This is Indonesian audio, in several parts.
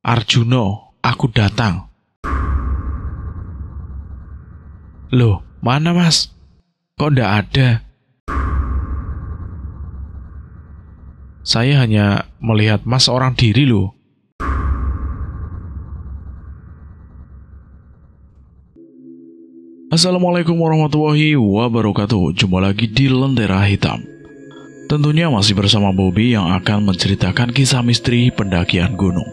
Arjuno, aku datang. Loh, mana mas? Kok ndak ada? Saya hanya melihat mas seorang diri loh. Assalamualaikum warahmatullahi wabarakatuh. Jumpa lagi di Lentera Hitam. Tentunya masih bersama Bobby yang akan menceritakan kisah misteri pendakian gunung.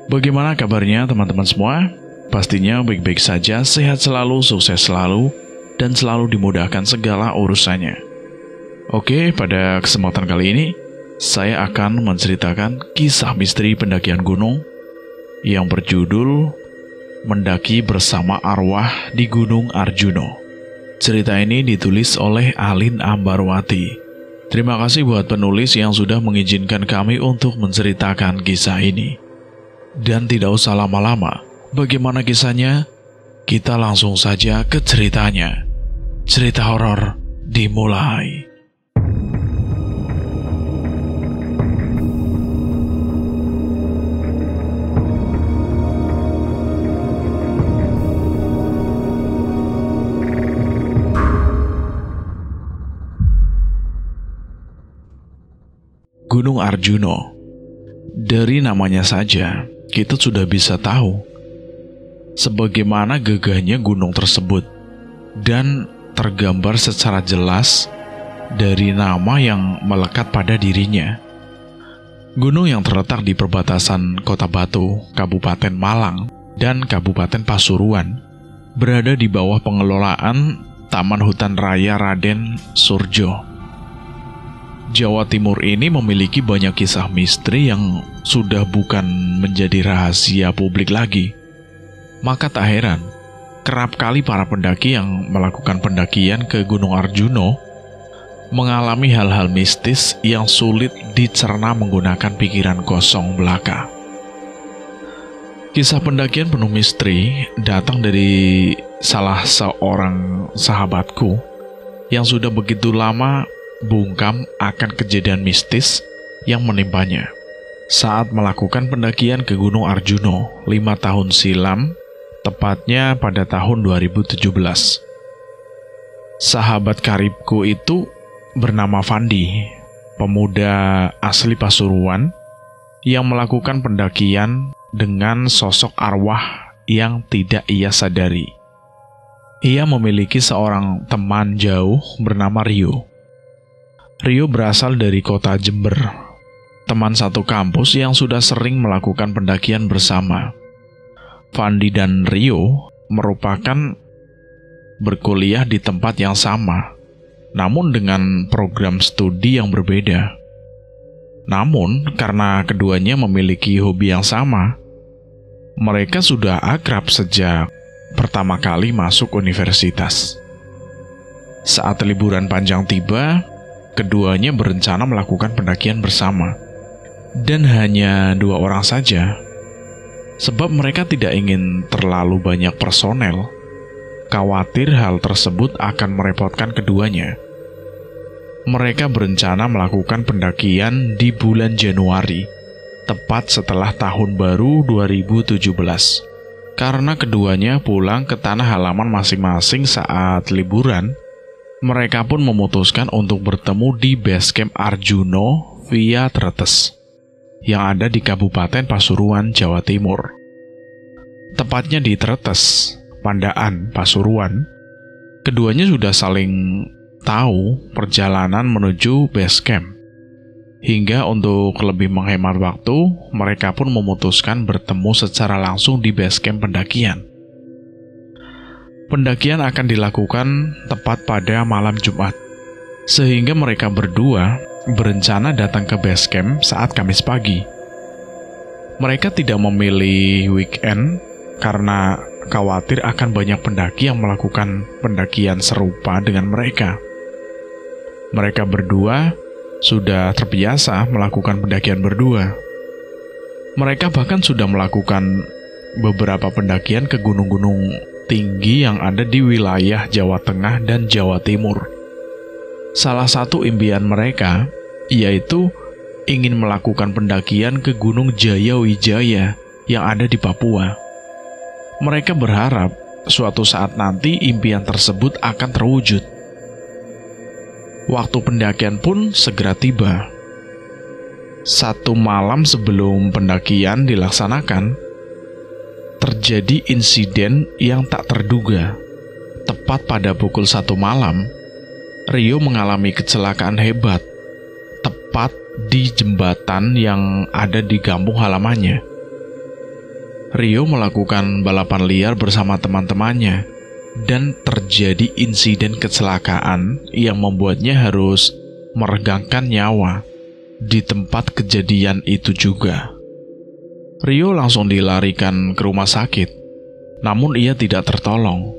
Bagaimana kabarnya teman-teman semua? Pastinya baik-baik saja, sehat selalu, sukses selalu, dan selalu dimudahkan segala urusannya. Oke, pada kesempatan kali ini saya akan menceritakan kisah misteri pendakian gunung yang berjudul Mendaki Bersama Arwah di Gunung Arjuno. Cerita ini ditulis oleh Alin Ambarwati. Terima kasih buat penulis yang sudah mengizinkan kami untuk menceritakan kisah ini. Dan tidak usah lama-lama, bagaimana kisahnya? Kita langsung saja ke ceritanya. Cerita horor dimulai. Gunung Arjuno. Dari namanya saja, kita sudah bisa tahu sebagaimana gagahnya gunung tersebut, dan tergambar secara jelas dari nama yang melekat pada dirinya. Gunung yang terletak di perbatasan Kota Batu, Kabupaten Malang, dan Kabupaten Pasuruan, berada di bawah pengelolaan Taman Hutan Raya Raden Surjo. Jawa Timur ini memiliki banyak kisah misteri yang sudah bukan menjadi rahasia publik lagi. Maka tak heran, kerap kali para pendaki yang melakukan pendakian ke Gunung Arjuno mengalami hal-hal mistis yang sulit dicerna menggunakan pikiran kosong belaka. Kisah pendakian penuh misteri datang dari salah seorang sahabatku yang sudah begitu lama bungkam akan kejadian mistis yang menimpanya saat melakukan pendakian ke Gunung Arjuno 5 tahun silam, tepatnya pada tahun 2017. Sahabat karibku itu bernama Fandi, pemuda asli Pasuruan yang melakukan pendakian dengan sosok arwah yang tidak ia sadari. Ia memiliki seorang teman jauh bernama Rio. Rio berasal dari kota Jember, teman satu kampus yang sudah sering melakukan pendakian bersama. Fandi dan Rio merupakan berkuliah di tempat yang sama, namun dengan program studi yang berbeda. Namun, karena keduanya memiliki hobi yang sama, mereka sudah akrab sejak pertama kali masuk universitas. Saat liburan panjang tiba, keduanya berencana melakukan pendakian bersama, dan hanya 2 orang saja, sebab mereka tidak ingin terlalu banyak personel, khawatir hal tersebut akan merepotkan keduanya. Mereka berencana melakukan pendakian di bulan Januari, tepat setelah tahun baru 2017, karena keduanya pulang ke tanah halaman masing-masing saat liburan. Mereka pun memutuskan untuk bertemu di base camp Arjuno via Tretes yang ada di Kabupaten Pasuruan, Jawa Timur. Tepatnya di Tretes, Pandaan, Pasuruan, keduanya sudah saling tahu perjalanan menuju base camp. Hingga untuk lebih menghemat waktu, mereka pun memutuskan bertemu secara langsung di base camp pendakian. Pendakian akan dilakukan tepat pada malam Jumat, sehingga mereka berdua berencana datang ke base camp saat Kamis pagi. Mereka tidak memilih weekend karena khawatir akan banyak pendaki yang melakukan pendakian serupa dengan mereka. Mereka berdua sudah terbiasa melakukan pendakian berdua. Mereka bahkan sudah melakukan beberapa pendakian ke gunung-gunung tinggi yang ada di wilayah Jawa Tengah dan Jawa Timur. Salah satu impian mereka yaitu ingin melakukan pendakian ke Gunung Jayawijaya yang ada di Papua. Mereka berharap suatu saat nanti impian tersebut akan terwujud. Waktu pendakian pun segera tiba. 1 malam sebelum pendakian dilaksanakan, terjadi insiden yang tak terduga. Tepat pada pukul 1 malam, Rio mengalami kecelakaan hebat, tepat di jembatan yang ada di kampung halamannya. Rio melakukan balapan liar bersama teman-temannya, dan terjadi insiden kecelakaan yang membuatnya harus meregangkan nyawa di tempat kejadian itu juga. Rio langsung dilarikan ke rumah sakit, namun ia tidak tertolong.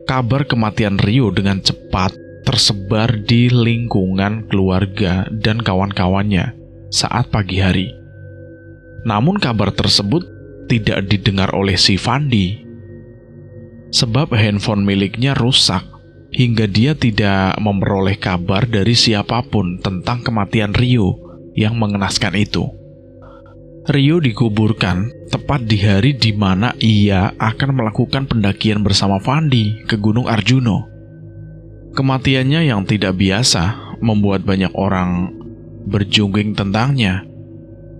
Kabar kematian Rio dengan cepat tersebar di lingkungan keluarga dan kawan-kawannya saat pagi hari. Namun kabar tersebut tidak didengar oleh si Fandi, sebab handphone miliknya rusak hingga dia tidak memperoleh kabar dari siapapun tentang kematian Rio yang mengenaskan itu. Rio dikuburkan tepat di hari di mana ia akan melakukan pendakian bersama Fandi ke Gunung Arjuno. Kematiannya yang tidak biasa membuat banyak orang berjungging tentangnya,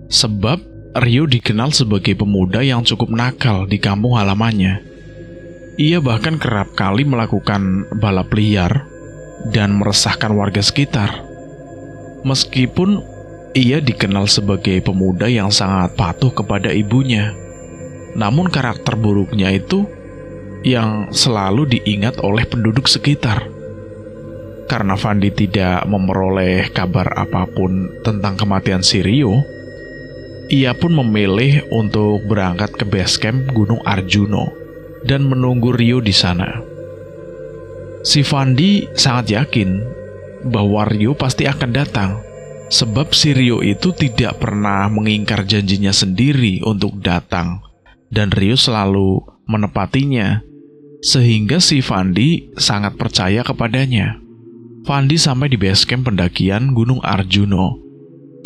sebab Rio dikenal sebagai pemuda yang cukup nakal di kampung halamannya. Ia bahkan kerap kali melakukan balap liar dan meresahkan warga sekitar. Meskipun ia dikenal sebagai pemuda yang sangat patuh kepada ibunya, namun karakter buruknya itu yang selalu diingat oleh penduduk sekitar. Karena Fandi tidak memperoleh kabar apapun tentang kematian si Rio, ia pun memilih untuk berangkat ke base camp Gunung Arjuno dan menunggu Rio di sana. Si Fandi sangat yakin bahwa Rio pasti akan datang, sebab si Rio itu tidak pernah mengingkar janjinya sendiri untuk datang, dan Rio selalu menepatinya, sehingga si Fandi sangat percaya kepadanya. Fandi sampai di base camp pendakian Gunung Arjuno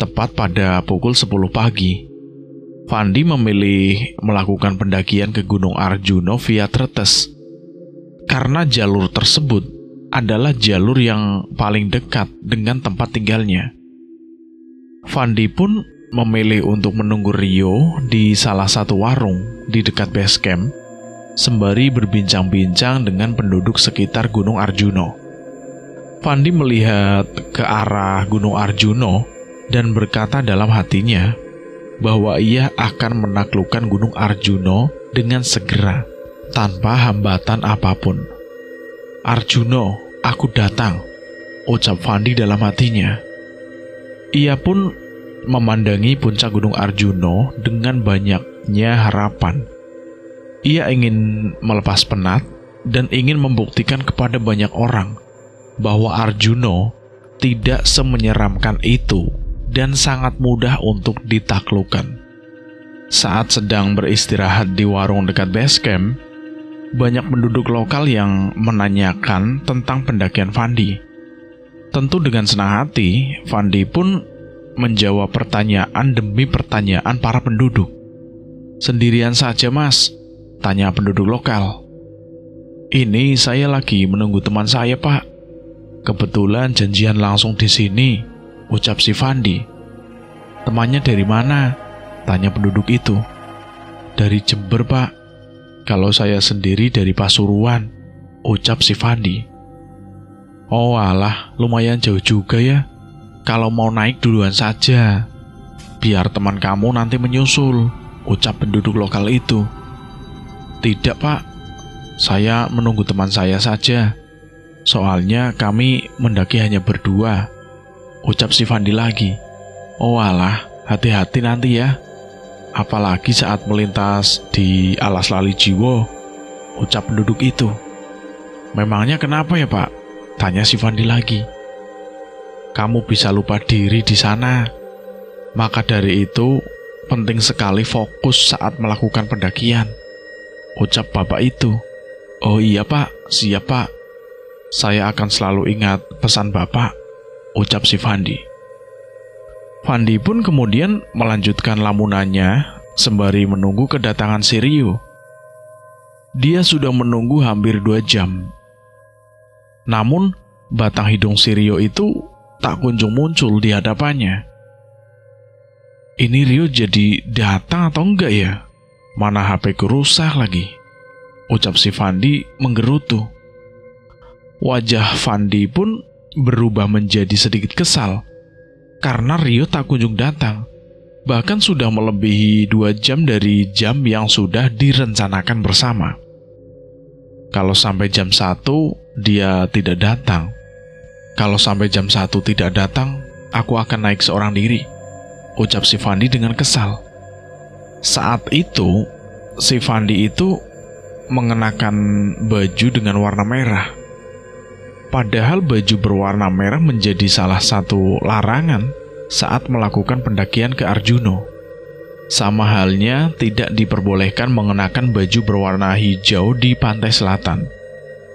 tepat pada pukul 10 pagi. Fandi memilih melakukan pendakian ke Gunung Arjuno via Tretes, karena jalur tersebut adalah jalur yang paling dekat dengan tempat tinggalnya. Fandi pun memilih untuk menunggu Rio di salah satu warung di dekat base camp, sembari berbincang-bincang dengan penduduk sekitar Gunung Arjuno. Fandi melihat ke arah Gunung Arjuno dan berkata dalam hatinya bahwa ia akan menaklukkan Gunung Arjuno dengan segera, tanpa hambatan apapun. "Arjuno, aku datang," ucap Fandi dalam hatinya. Ia pun memandangi puncak Gunung Arjuno dengan banyaknya harapan. Ia ingin melepas penat dan ingin membuktikan kepada banyak orang bahwa Arjuno tidak semenyeramkan itu dan sangat mudah untuk ditaklukkan. Saat sedang beristirahat di warung dekat base camp, banyak penduduk lokal yang menanyakan tentang pendakian Fandi. Tentu dengan senang hati, Fandi pun menjawab pertanyaan demi pertanyaan para penduduk. "Sendirian saja, Mas?" tanya penduduk lokal. "Ini saya lagi menunggu teman saya, Pak. Kebetulan janjian langsung di sini," ucap si Fandi. "Temannya dari mana?" tanya penduduk itu. "Dari Jember, Pak. Kalau saya sendiri dari Pasuruan," ucap si Fandi. "Oh alah, lumayan jauh juga ya. Kalau mau naik duluan saja, biar teman kamu nanti menyusul," ucap penduduk lokal itu. "Tidak, Pak. Saya menunggu teman saya saja. Soalnya kami mendaki hanya berdua," ucap si Fandi lagi. "Oh alah, hati-hati nanti ya. Apalagi saat melintas di Alas Lali Jiwo," ucap penduduk itu. "Memangnya kenapa ya, Pak?" tanya si Fandi lagi. "Kamu bisa lupa diri di sana. Maka dari itu, penting sekali fokus saat melakukan pendakian," ucap bapak itu. "Oh iya, Pak. Siap, Pak. Saya akan selalu ingat pesan Bapak," ucap si Fandi. Fandi pun kemudian melanjutkan lamunannya sembari menunggu kedatangan si Rio. Dia sudah menunggu hampir 2 jam. Namun, batang hidung si Rio itu tak kunjung muncul di hadapannya. Ini Rio jadi datang atau enggak ya? Mana HP-ku rusak lagi, ucap si Fandi menggerutu. Wajah Fandi pun berubah menjadi sedikit kesal karena Rio tak kunjung datang. Bahkan sudah melebihi 2 jam dari jam yang sudah direncanakan bersama. Kalau sampai jam 1 dia tidak datang. Kalau sampai jam 1 tidak datang, aku akan naik seorang diri, ucap si Fandi dengan kesal. Saat itu, si Fandi itu mengenakan baju dengan warna merah. Padahal baju berwarna merah menjadi salah satu larangan saat melakukan pendakian ke Arjuno. Sama halnya tidak diperbolehkan mengenakan baju berwarna hijau di pantai selatan.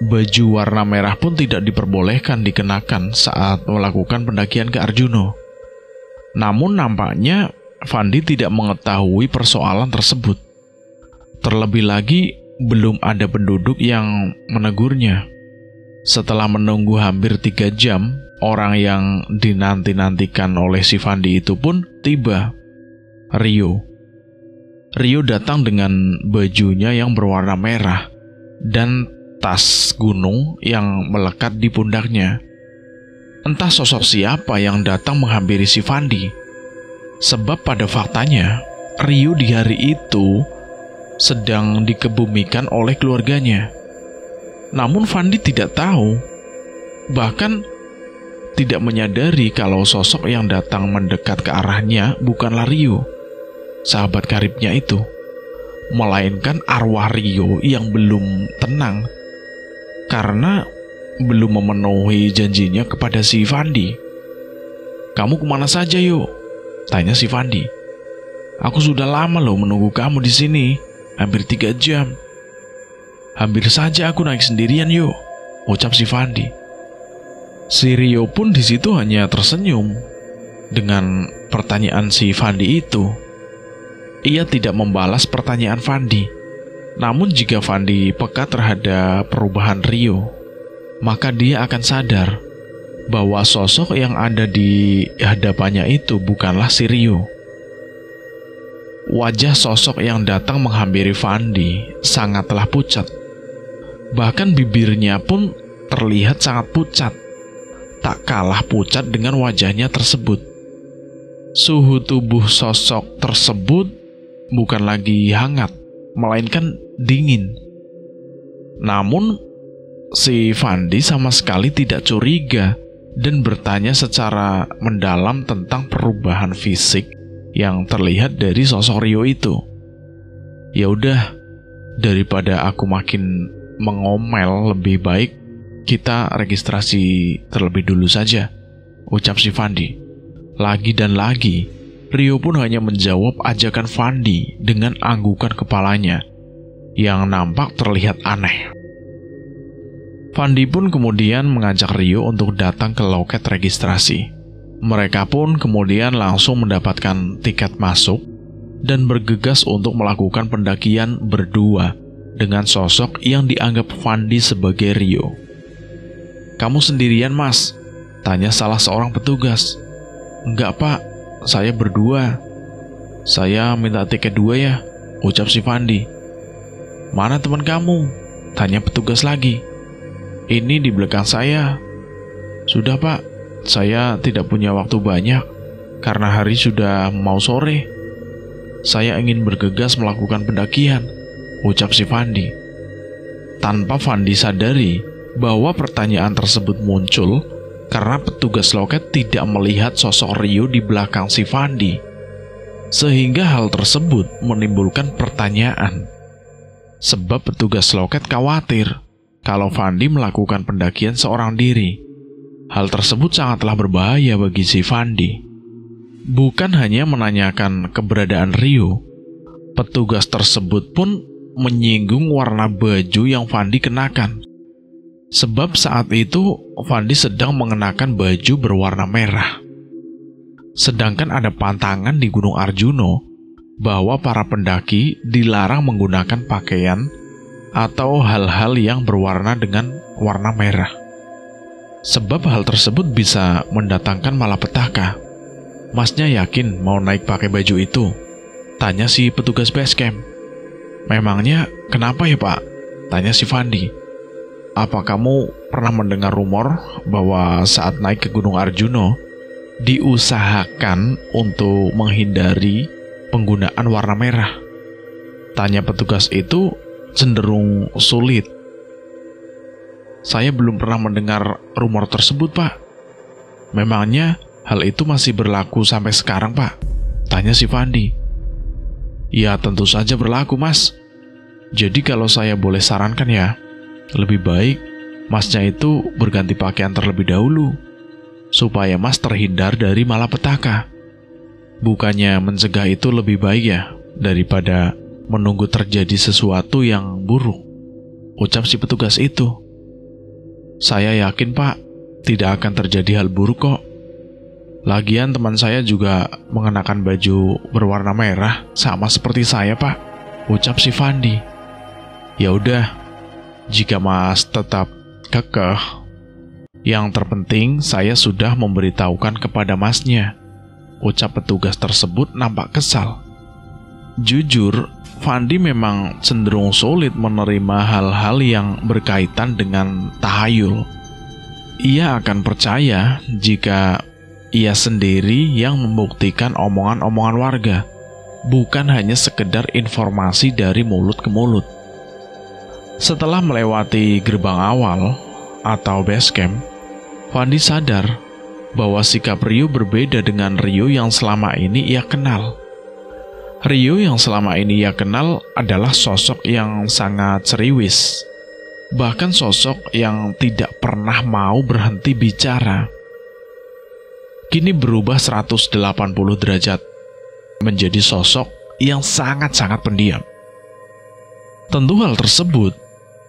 Baju warna merah pun tidak diperbolehkan dikenakan saat melakukan pendakian ke Arjuno. Namun nampaknya Fandi tidak mengetahui persoalan tersebut. Terlebih lagi, belum ada penduduk yang menegurnya. Setelah menunggu hampir 3 jam, orang yang dinanti-nantikan oleh si Fandi itu pun tiba. Rio datang dengan bajunya yang berwarna merah dan tas gunung yang melekat di pundaknya. Entah sosok siapa yang datang menghampiri si Fandi. Sebab pada faktanya, Rio di hari itu sedang dikebumikan oleh keluarganya. Namun Fandi tidak tahu, bahkan tidak menyadari kalau sosok yang datang mendekat ke arahnya bukanlah Rio, sahabat karibnya itu, melainkan arwah Rio yang belum tenang karena belum memenuhi janjinya kepada si Fandi. "Kamu kemana saja, yuk?" tanya si Fandi. "Aku sudah lama loh menunggu kamu di sini, hampir 3 jam. Hampir saja aku naik sendirian, yuk," ucap si Fandi. Si Rio pun di situ hanya tersenyum dengan pertanyaan si Fandi itu. Ia tidak membalas pertanyaan Fandi. Namun jika Fandi peka terhadap perubahan Rio, maka dia akan sadar bahwa sosok yang ada di hadapannya itu bukanlah si Rio. Wajah sosok yang datang menghampiri Fandi sangatlah pucat. Bahkan bibirnya pun terlihat sangat pucat. Tak kalah pucat dengan wajahnya tersebut. Suhu tubuh sosok tersebut bukan lagi hangat, melainkan dingin. Namun, si Fandi sama sekali tidak curiga dan bertanya secara mendalam tentang perubahan fisik yang terlihat dari sosok Rio itu. "Ya udah, daripada aku makin mengomel, lebih baik kita registrasi terlebih dulu saja," ucap si Fandi. Lagi dan lagi, Rio pun hanya menjawab ajakan Fandi dengan anggukan kepalanya yang nampak terlihat aneh. Fandi pun kemudian mengajak Rio untuk datang ke loket registrasi. Mereka pun kemudian langsung mendapatkan tiket masuk dan bergegas untuk melakukan pendakian berdua dengan sosok yang dianggap Fandi sebagai Rio. "Kamu sendirian, Mas?" tanya salah seorang petugas. "Enggak, Pak, saya berdua." "Saya minta tiket 2 ya," ucap si Fandi. "Mana teman kamu?" tanya petugas lagi. "Ini di belakang saya." "Sudah, Pak, saya tidak punya waktu banyak karena hari sudah mau sore. Saya ingin bergegas melakukan pendakian," ucap si Fandi. Tanpa Fandi sadari bahwa pertanyaan tersebut muncul karena petugas loket tidak melihat sosok Rio di belakang si Fandi, sehingga hal tersebut menimbulkan pertanyaan. Sebab petugas loket khawatir kalau Fandi melakukan pendakian seorang diri. Hal tersebut sangatlah berbahaya bagi si Fandi. Bukan hanya menanyakan keberadaan Rio, petugas tersebut pun menyinggung warna baju yang Fandi kenakan. Sebab saat itu Fandi sedang mengenakan baju berwarna merah. Sedangkan ada pantangan di Gunung Arjuno bahwa para pendaki dilarang menggunakan pakaian atau hal-hal yang berwarna dengan warna merah. Sebab hal tersebut bisa mendatangkan malapetaka. Masnya yakin mau naik pakai baju itu? Tanya si petugas base camp. Memangnya kenapa ya Pak? Tanya si Fandi. Apa kamu pernah mendengar rumor bahwa saat naik ke Gunung Arjuno diusahakan untuk menghindari penggunaan warna merah? Tanya petugas itu cenderung sulit. Saya belum pernah mendengar rumor tersebut, Pak. Memangnya hal itu masih berlaku sampai sekarang, Pak? Tanya si Fandi. Ya, tentu saja berlaku, Mas. Jadi kalau saya boleh sarankan ya, lebih baik Masnya itu berganti pakaian terlebih dahulu, supaya Mas terhindar dari malapetaka. Bukannya mencegah itu lebih baik ya, daripada menunggu terjadi sesuatu yang buruk, ucap si petugas itu. Saya yakin Pak, tidak akan terjadi hal buruk kok. Lagian teman saya juga mengenakan baju berwarna merah, sama seperti saya Pak, ucap si Fandi. Ya udah, jika Mas tetap kekeh, yang terpenting saya sudah memberitahukan kepada Masnya, ucap petugas tersebut nampak kesal. Jujur, Fandi memang cenderung sulit menerima hal-hal yang berkaitan dengan tahayul. Ia akan percaya jika ia sendiri yang membuktikan omongan-omongan warga, bukan hanya sekedar informasi dari mulut ke mulut. Setelah melewati gerbang awal atau base camp, Fandi sadar bahwa sikap Rio berbeda dengan Rio yang selama ini ia kenal. Rio yang selama ini ia kenal adalah sosok yang sangat ceriwis, bahkan sosok yang tidak pernah mau berhenti bicara. Kini berubah 180 derajat, menjadi sosok yang sangat-sangat pendiam. Tentu hal tersebut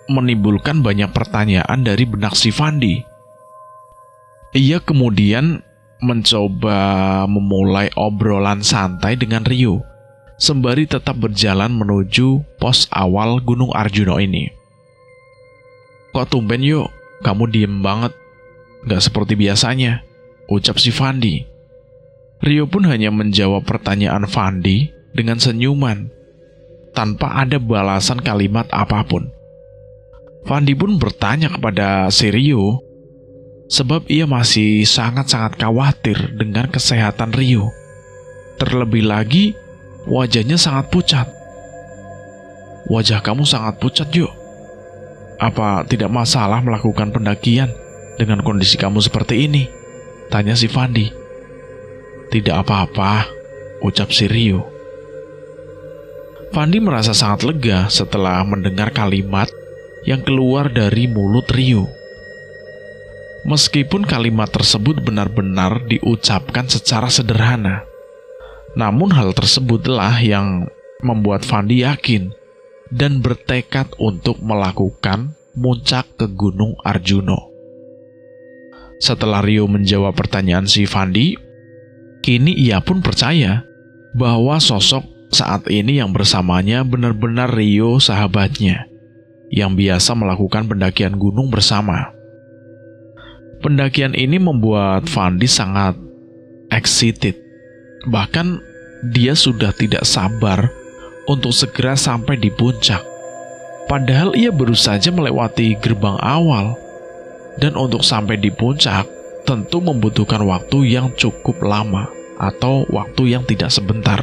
menimbulkan banyak pertanyaan dari benak si Fandi. Ia kemudian mencoba memulai obrolan santai dengan Rio, sembari tetap berjalan menuju pos awal Gunung Arjuno ini. Kok tumben yuk, kamu diem banget, gak seperti biasanya, ucap si Fandi. Rio pun hanya menjawab pertanyaan Fandi dengan senyuman, tanpa ada balasan kalimat apapun. Fandi pun bertanya kepada si Rio, sebab ia masih sangat-sangat khawatir dengan kesehatan Rio. Terlebih lagi, wajahnya sangat pucat. Wajah kamu sangat pucat yuk. Apa tidak masalah melakukan pendakian dengan kondisi kamu seperti ini? Tanya si Fandi. Tidak apa-apa, ucap si Rio. Fandi merasa sangat lega setelah mendengar kalimat yang keluar dari mulut Rio. Meskipun kalimat tersebut benar-benar diucapkan secara sederhana, namun hal tersebutlah yang membuat Fandi yakin dan bertekad untuk melakukan muncak ke Gunung Arjuno. Setelah Rio menjawab pertanyaan si Fandi, kini ia pun percaya bahwa sosok saat ini yang bersamanya benar-benar Rio sahabatnya, yang biasa melakukan pendakian gunung bersama. Pendakian ini membuat Fandi sangat excited. Bahkan dia sudah tidak sabar untuk segera sampai di puncak. Padahal ia baru saja melewati gerbang awal, dan untuk sampai di puncak tentu membutuhkan waktu yang cukup lama atau waktu yang tidak sebentar.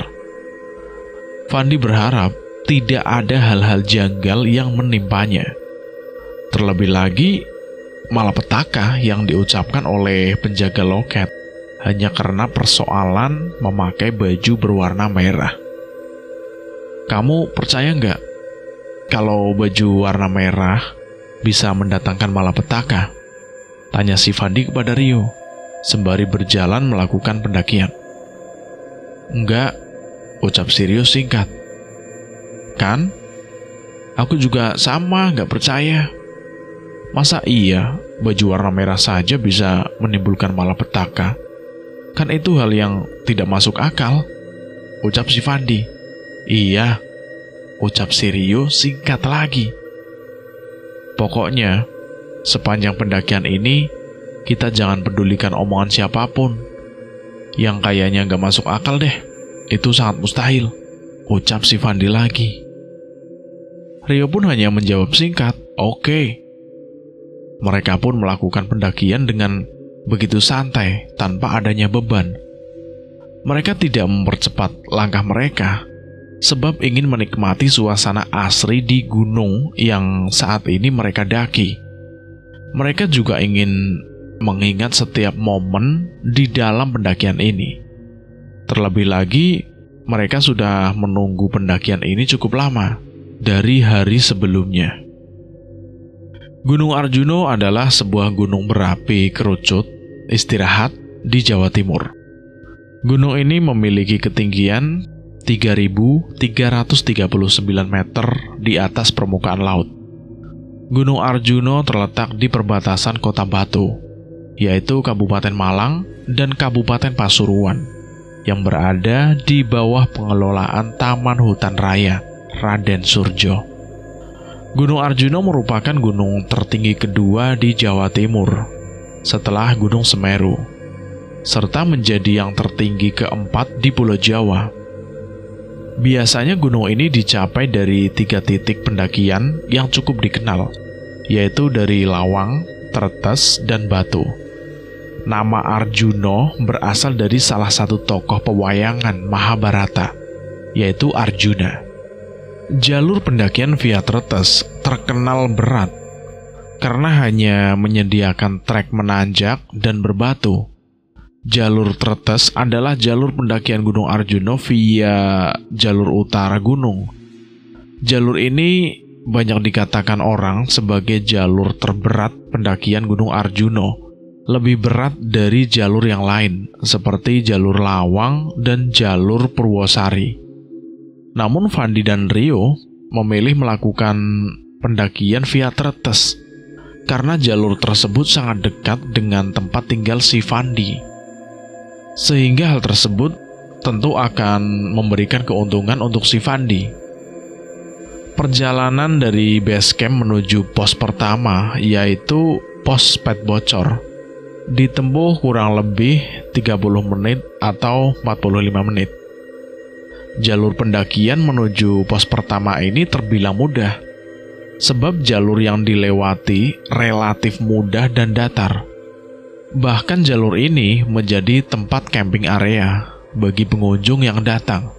Fandi berharap tidak ada hal-hal janggal yang menimpanya. Terlebih lagi, malapetaka yang diucapkan oleh penjaga loket hanya karena persoalan memakai baju berwarna merah. Kamu percaya nggak kalau baju warna merah bisa mendatangkan malapetaka? Tanya si Fandi kepada Rio, sembari berjalan melakukan pendakian. Enggak, ucap si Rio singkat. Kan? Aku juga sama nggak percaya. Masa iya baju warna merah saja bisa menimbulkan malapetaka? Kan itu hal yang tidak masuk akal, ucap si Fandi. Iya, ucap si Rio singkat lagi. Pokoknya, sepanjang pendakian ini, kita jangan pedulikan omongan siapapun. Yang kayaknya gak masuk akal deh, itu sangat mustahil, ucap si Fandi lagi. Rio pun hanya menjawab singkat, oke. Mereka pun melakukan pendakian dengan begitu santai tanpa adanya beban. Mereka tidak mempercepat langkah mereka, sebab ingin menikmati suasana asri di gunung yang saat ini mereka daki. Mereka juga ingin mengingat setiap momen di dalam pendakian ini. Terlebih lagi, mereka sudah menunggu pendakian ini cukup lama, dari hari sebelumnya. Gunung Arjuno adalah sebuah gunung berapi kerucut istirahat di Jawa Timur. Gunung ini memiliki ketinggian 3.339 meter di atas permukaan laut. Gunung Arjuno terletak di perbatasan Kota Batu, yaitu Kabupaten Malang dan Kabupaten Pasuruan, yang berada di bawah pengelolaan Taman Hutan Raya Raden Surjo. Gunung Arjuno merupakan gunung tertinggi kedua di Jawa Timur, setelah Gunung Semeru, serta menjadi yang tertinggi keempat di Pulau Jawa. Biasanya gunung ini dicapai dari 3 titik pendakian yang cukup dikenal, yaitu dari Lawang, Tretes, dan Batu. Nama Arjuno berasal dari salah satu tokoh pewayangan Mahabharata, yaitu Arjuna. Jalur pendakian via Tretes terkenal berat karena hanya menyediakan trek menanjak dan berbatu. Jalur Tretes adalah jalur pendakian Gunung Arjuno via jalur utara gunung. Jalur ini banyak dikatakan orang sebagai jalur terberat pendakian Gunung Arjuno, lebih berat dari jalur yang lain seperti jalur Lawang dan jalur Purwosari. Namun Fandi dan Rio memilih melakukan pendakian via Tretes karena jalur tersebut sangat dekat dengan tempat tinggal si Fandi. Sehingga hal tersebut tentu akan memberikan keuntungan untuk si Fandi. Perjalanan dari base camp menuju pos pertama, yaitu pos Pet Bocor, ditempuh kurang lebih 30 menit atau 45 menit. Jalur pendakian menuju pos pertama ini terbilang mudah, sebab jalur yang dilewati relatif mudah dan datar. Bahkan jalur ini menjadi tempat camping area bagi pengunjung yang datang.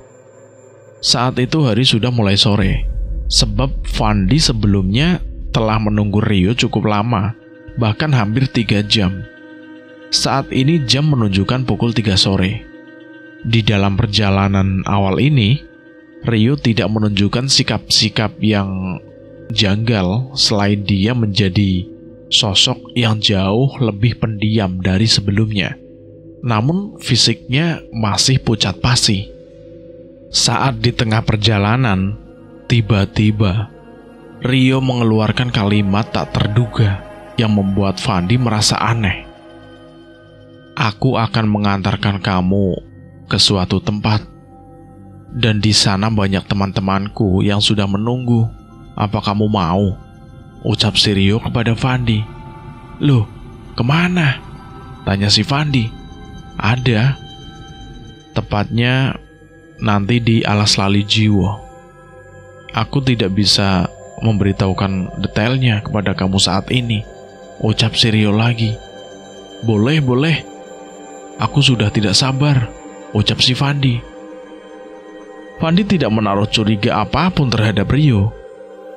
Saat itu hari sudah mulai sore, sebab Fandi sebelumnya telah menunggu Rio cukup lama, bahkan hampir 3 jam. Saat ini jam menunjukkan pukul 3 sore. Di dalam perjalanan awal ini, Rio tidak menunjukkan sikap-sikap yang janggal selain dia menjadi sosok yang jauh lebih pendiam dari sebelumnya. Namun fisiknya masih pucat pasi. Saat di tengah perjalanan, tiba-tiba Rio mengeluarkan kalimat tak terduga yang membuat Fandi merasa aneh. Aku akan mengantarkan kamu ke suatu tempat, dan di sana banyak teman-temanku yang sudah menunggu. Apa kamu mau? Ucap si Rio kepada Fandi. Loh, kemana? Tanya si Fandi. Ada. Tepatnya nanti di Alas Lali Jiwo. Aku tidak bisa memberitahukan detailnya kepada kamu saat ini, ucap si Rio lagi. Boleh. Aku sudah tidak sabar, ucap si Fandi. Fandi tidak menaruh curiga apapun terhadap Rio,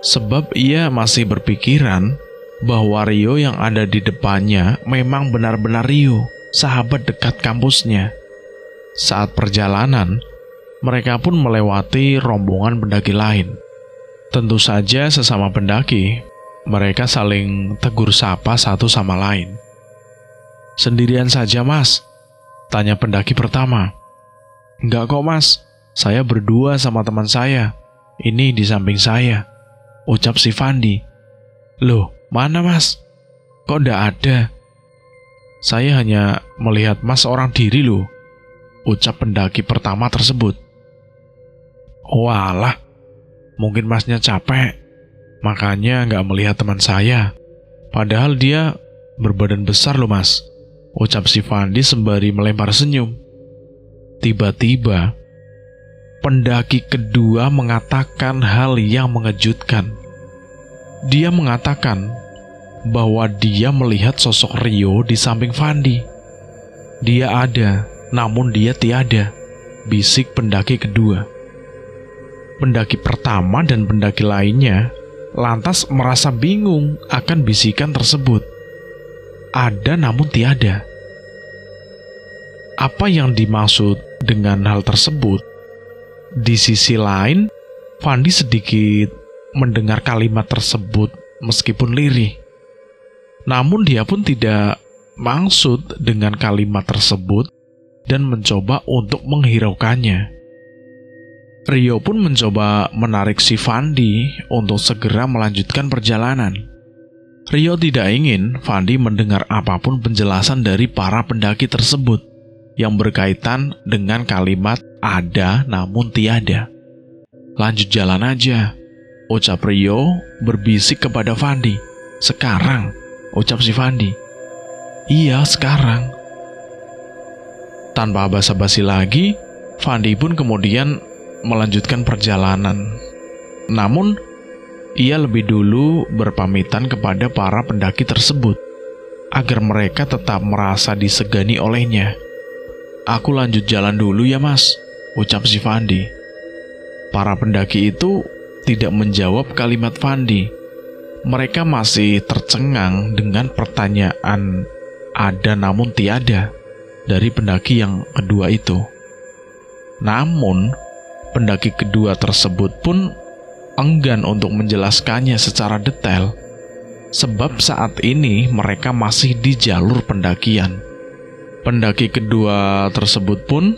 sebab ia masih berpikiran bahwa Rio yang ada di depannya memang benar-benar Rio, sahabat dekat kampusnya. Saat perjalanan, mereka pun melewati rombongan pendaki lain. Tentu saja sesama pendaki, mereka saling tegur sapa satu sama lain. Sendirian saja, Mas? Tanya pendaki pertama. Enggak kok, Mas. Saya berdua sama teman saya. Ini di samping saya, ucap si Fandi. Loh, mana Mas? Kok ndak ada? Saya hanya melihat Mas seorang diri loh, ucap pendaki pertama tersebut. Walah, mungkin Masnya capek, makanya nggak melihat teman saya. Padahal dia berbadan besar loh Mas, ucap si Fandi sembari melempar senyum. Tiba-tiba, pendaki kedua mengatakan hal yang mengejutkan. Dia mengatakan bahwa dia melihat sosok Rio di samping Fandi. Dia ada, namun dia tiada, bisik pendaki kedua. Pendaki pertama dan pendaki lainnya lantas merasa bingung akan bisikan tersebut. Ada namun tiada. Apa yang dimaksud dengan hal tersebut? Di sisi lain, Fandi sedikit mendengar kalimat tersebut meskipun lirih. Namun dia pun tidak maksud dengan kalimat tersebut dan mencoba untuk menghiraukannya. Rio pun mencoba menarik si Fandi untuk segera melanjutkan perjalanan. Rio tidak ingin Fandi mendengar apapun penjelasan dari para pendaki tersebut yang berkaitan dengan kalimat ada namun tiada. Lanjut jalan aja, ucap Rio berbisik kepada Fandi. Sekarang, ucap si Fandi. Iya, sekarang. Tanpa basa-basi lagi, Fandi pun kemudian melanjutkan perjalanan. Namun, ia lebih dulu berpamitan kepada para pendaki tersebut agar mereka tetap merasa disegani olehnya. Aku lanjut jalan dulu ya Mas, ucap si Fandi. Para pendaki itu tidak menjawab kalimat Fandi. Mereka masih tercengang dengan pertanyaan ada namun tiada dari pendaki yang kedua itu. Namun, pendaki kedua tersebut pun enggan untuk menjelaskannya secara detail, sebab saat ini mereka masih di jalur pendakian. Pendaki kedua tersebut pun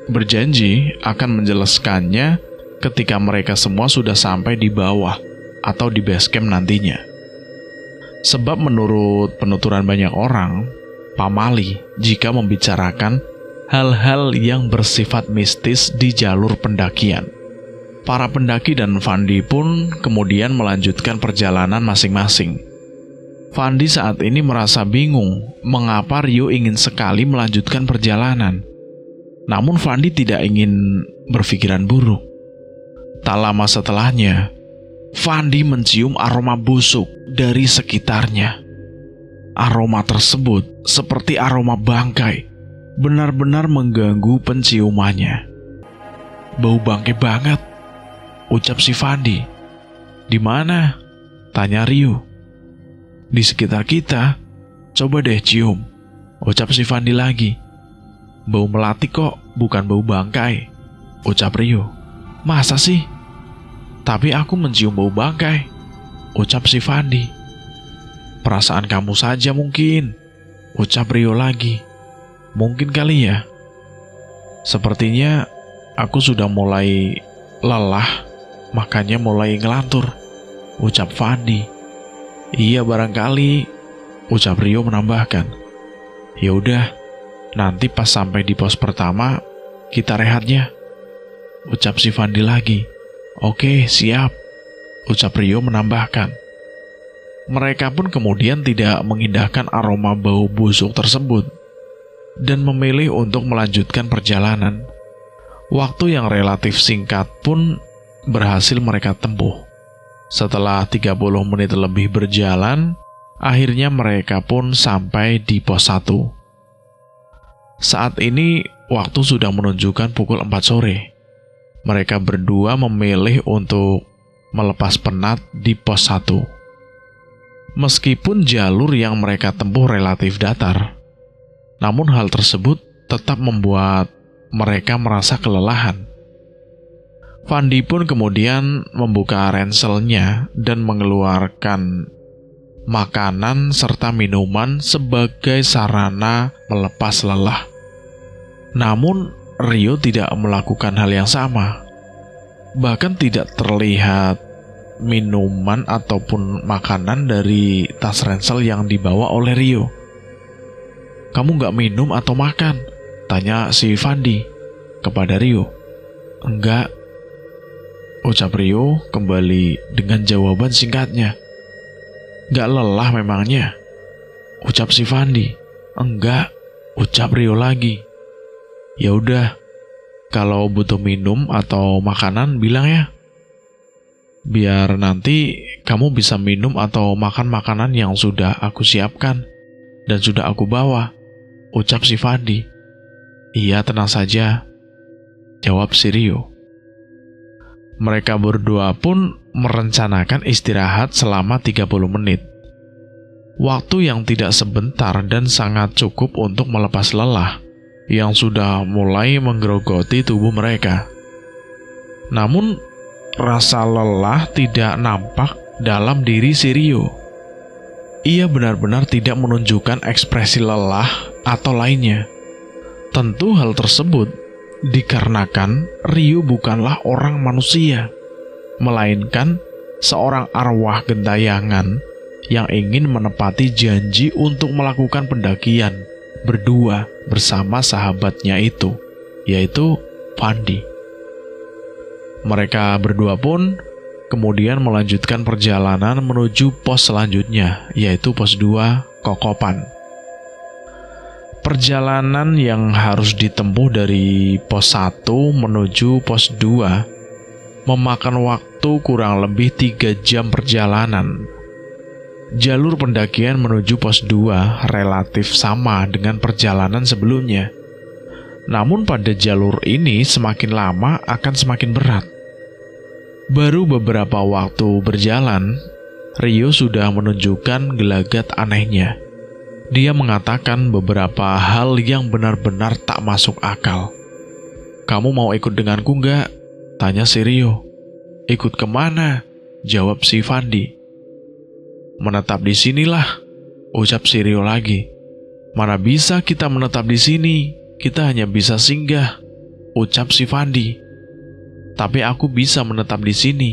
berjanji akan menjelaskannya ketika mereka semua sudah sampai di bawah atau di base camp nantinya. Sebab menurut penuturan banyak orang, pamali jika membicarakan hal-hal yang bersifat mistis di jalur pendakian. Para pendaki dan Fandi pun kemudian melanjutkan perjalanan masing-masing. Fandi saat ini merasa bingung mengapa Rio ingin sekali melanjutkan perjalanan. Namun Fandi tidak ingin berpikiran buruk. Tak lama setelahnya, Fandi mencium aroma busuk dari sekitarnya. Aroma tersebut seperti aroma bangkai, benar-benar mengganggu penciumannya. Bau bangkai banget, ucap si Fandi. Di mana? Tanya Rio. Di sekitar kita, coba deh cium, ucap si Fandi lagi. Bau melati kok, bukan bau bangkai, ucap Rio. Masa sih? Tapi aku mencium bau bangkai, ucap si Fandi. Perasaan kamu saja mungkin, ucap Rio lagi. Mungkin kali ya. Sepertinya aku sudah mulai lelah, makanya mulai ngelantur, ucap Fandi. Iya barangkali, ucap Rio menambahkan. Ya udah, nanti pas sampai di pos pertama kita rehatnya, ucap si Fandi lagi. Oke, siap, ucap Rio menambahkan. Mereka pun kemudian tidak mengindahkan aroma bau busuk tersebut dan memilih untuk melanjutkan perjalanan. Waktu yang relatif singkat pun berhasil mereka tempuh. Setelah 30 menit lebih berjalan, akhirnya mereka pun sampai di pos 1. Saat ini waktu sudah menunjukkan pukul 4 sore. Mereka berdua memilih untuk melepas penat di pos 1. Meskipun jalur yang mereka tempuh relatif datar, namun hal tersebut tetap membuat mereka merasa kelelahan. Fandi pun kemudian membuka ranselnya dan mengeluarkan makanan serta minuman sebagai sarana melepas lelah. Namun, Rio tidak melakukan hal yang sama. Bahkan tidak terlihat minuman ataupun makanan dari tas ransel yang dibawa oleh Rio. kamu nggak minum atau makan? Tanya si Fandi kepada Rio. Enggak, ucap Rio kembali dengan jawaban singkatnya. Nggak lelah memangnya? Ucap si Fandi. Enggak, ucap Rio lagi. Ya udah, kalau butuh minum atau makanan bilang ya. Biar nanti kamu bisa minum atau makan makanan yang sudah aku siapkan dan sudah aku bawa, ucap si Fandi. Iya, tenang saja, jawab si Rio. Mereka berdua pun merencanakan istirahat selama 30 menit. Waktu yang tidak sebentar dan sangat cukup untuk melepas lelah yang sudah mulai menggerogoti tubuh mereka. Namun, rasa lelah tidak nampak dalam diri si Rio. Ia benar-benar tidak menunjukkan ekspresi lelah atau lainnya. Tentu hal tersebut dikarenakan Rio bukanlah orang manusia, melainkan seorang arwah gentayangan yang ingin menepati janji untuk melakukan pendakian berdua bersama sahabatnya itu, yaitu Fandi. Mereka berdua pun kemudian melanjutkan perjalanan menuju pos selanjutnya, yaitu pos 2 Kokopan. Perjalanan yang harus ditempuh dari pos 1 menuju pos 2 memakan waktu kurang lebih 3 jam perjalanan. Jalur pendakian menuju pos 2 relatif sama dengan perjalanan sebelumnya. Namun pada jalur ini semakin lama akan semakin berat. Baru beberapa waktu berjalan, Rio sudah menunjukkan gelagat anehnya. Dia mengatakan beberapa hal yang benar-benar tak masuk akal. Kamu mau ikut denganku nggak? Tanya si Rio. Ikut kemana? Jawab si Fandi. Menetap di sinilah, ucap si Rio lagi. Mana bisa kita menetap di sini? Kita hanya bisa singgah, ucap si Fandi. Tapi aku bisa menetap di sini,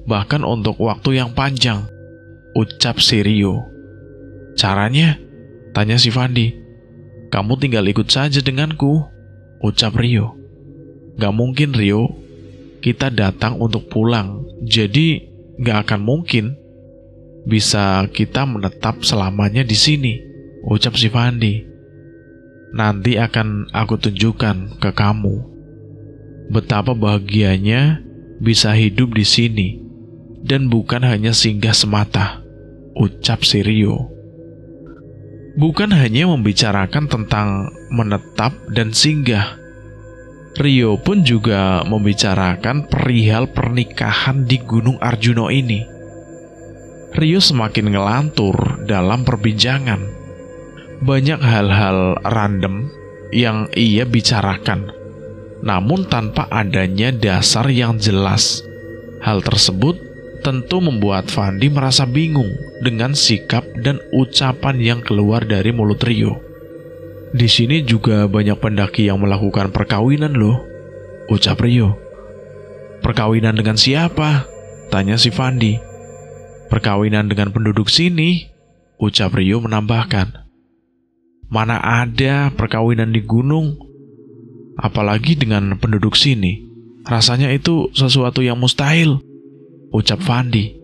bahkan untuk waktu yang panjang, ucap si Rio. Caranya? Tanya si Fandi. Kamu tinggal ikut saja denganku, ucap Rio. Gak mungkin Rio, kita datang untuk pulang, jadi gak akan mungkin bisa kita menetap selamanya di sini, ucap si Fandi. Nanti akan aku tunjukkan ke kamu betapa bahagianya bisa hidup di sini dan bukan hanya singgah semata, ucap si Rio. Bukan hanya membicarakan tentang menetap dan singgah, Rio pun juga membicarakan perihal pernikahan di Gunung Arjuno ini. Rio semakin ngelantur dalam perbincangan. Banyak hal-hal random yang ia bicarakan, namun tanpa adanya dasar yang jelas. Hal tersebut tentu membuat Fandi merasa bingung dengan sikap dan ucapan yang keluar dari mulut Rio. Di sini juga banyak pendaki yang melakukan perkawinan loh, ucap Rio. Perkawinan dengan siapa? Tanya si Fandi. Perkawinan dengan penduduk sini, ucap Rio menambahkan. Mana ada perkawinan di gunung? Apalagi dengan penduduk sini. Rasanya itu sesuatu yang mustahil, ucap Fandi.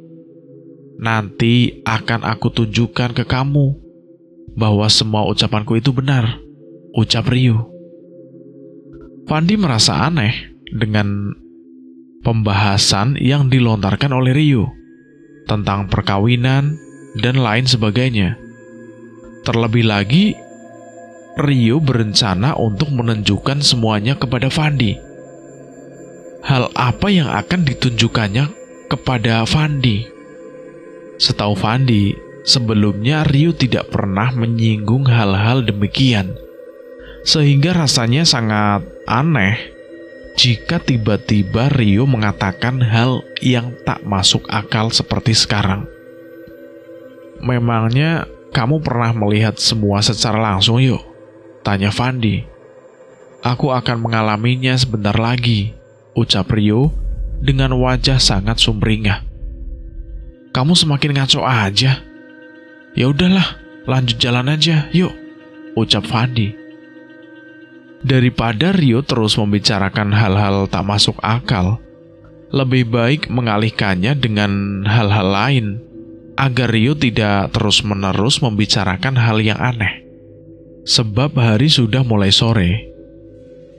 Nanti akan aku tunjukkan ke kamu bahwa semua ucapanku itu benar, ucap Rio. Fandi merasa aneh dengan pembahasan yang dilontarkan oleh Rio tentang perkawinan dan lain sebagainya. Terlebih lagi, Rio berencana untuk menunjukkan semuanya kepada Fandi. Hal apa yang akan ditunjukkannya kepada Fandi? Setahu Fandi, sebelumnya Rio tidak pernah menyinggung hal-hal demikian, sehingga rasanya sangat aneh jika tiba-tiba Rio mengatakan hal yang tak masuk akal seperti sekarang. Memangnya kamu pernah melihat semua secara langsung, yuk? Tanya Fandi. Aku akan mengalaminya sebentar lagi, ucap Rio dengan wajah sangat sumringah. Kamu semakin ngaco aja. Ya udahlah, lanjut jalan aja, yuk, ucap Fandi. Daripada Rio terus membicarakan hal-hal tak masuk akal, lebih baik mengalihkannya dengan hal-hal lain, agar Rio tidak terus-menerus membicarakan hal yang aneh. Sebab hari sudah mulai sore,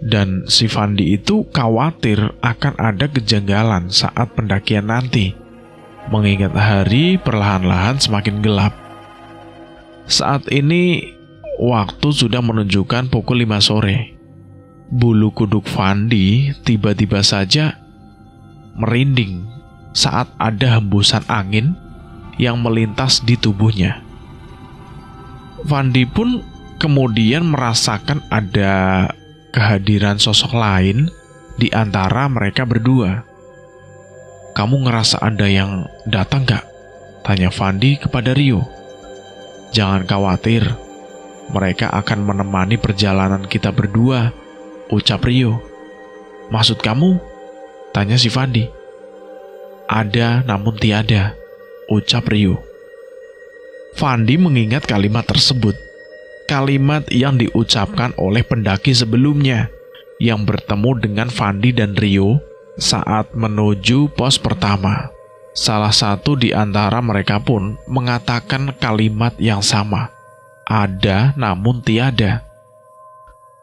dan si Fandi itu khawatir akan ada kejanggalan saat pendakian nanti, mengingat hari perlahan-lahan semakin gelap. Saat ini, waktu sudah menunjukkan pukul 5 sore. Bulu kuduk Fandi tiba-tiba saja merinding saat ada hembusan angin yang melintas di tubuhnya. Fandi pun kemudian merasakan ada kehadiran sosok lain di antara mereka berdua. "Kamu ngerasa ada yang datang gak?" tanya Fandi kepada Rio. "Jangan khawatir, mereka akan menemani perjalanan kita berdua," ucap Rio. "Maksud kamu?" tanya si Fandi. "Ada namun tiada," ucap Rio. Fandi mengingat kalimat tersebut. Kalimat yang diucapkan oleh pendaki sebelumnya yang bertemu dengan Fandi dan Rio saat menuju pos pertama. Salah satu di antara mereka pun mengatakan kalimat yang sama. Ada namun tiada.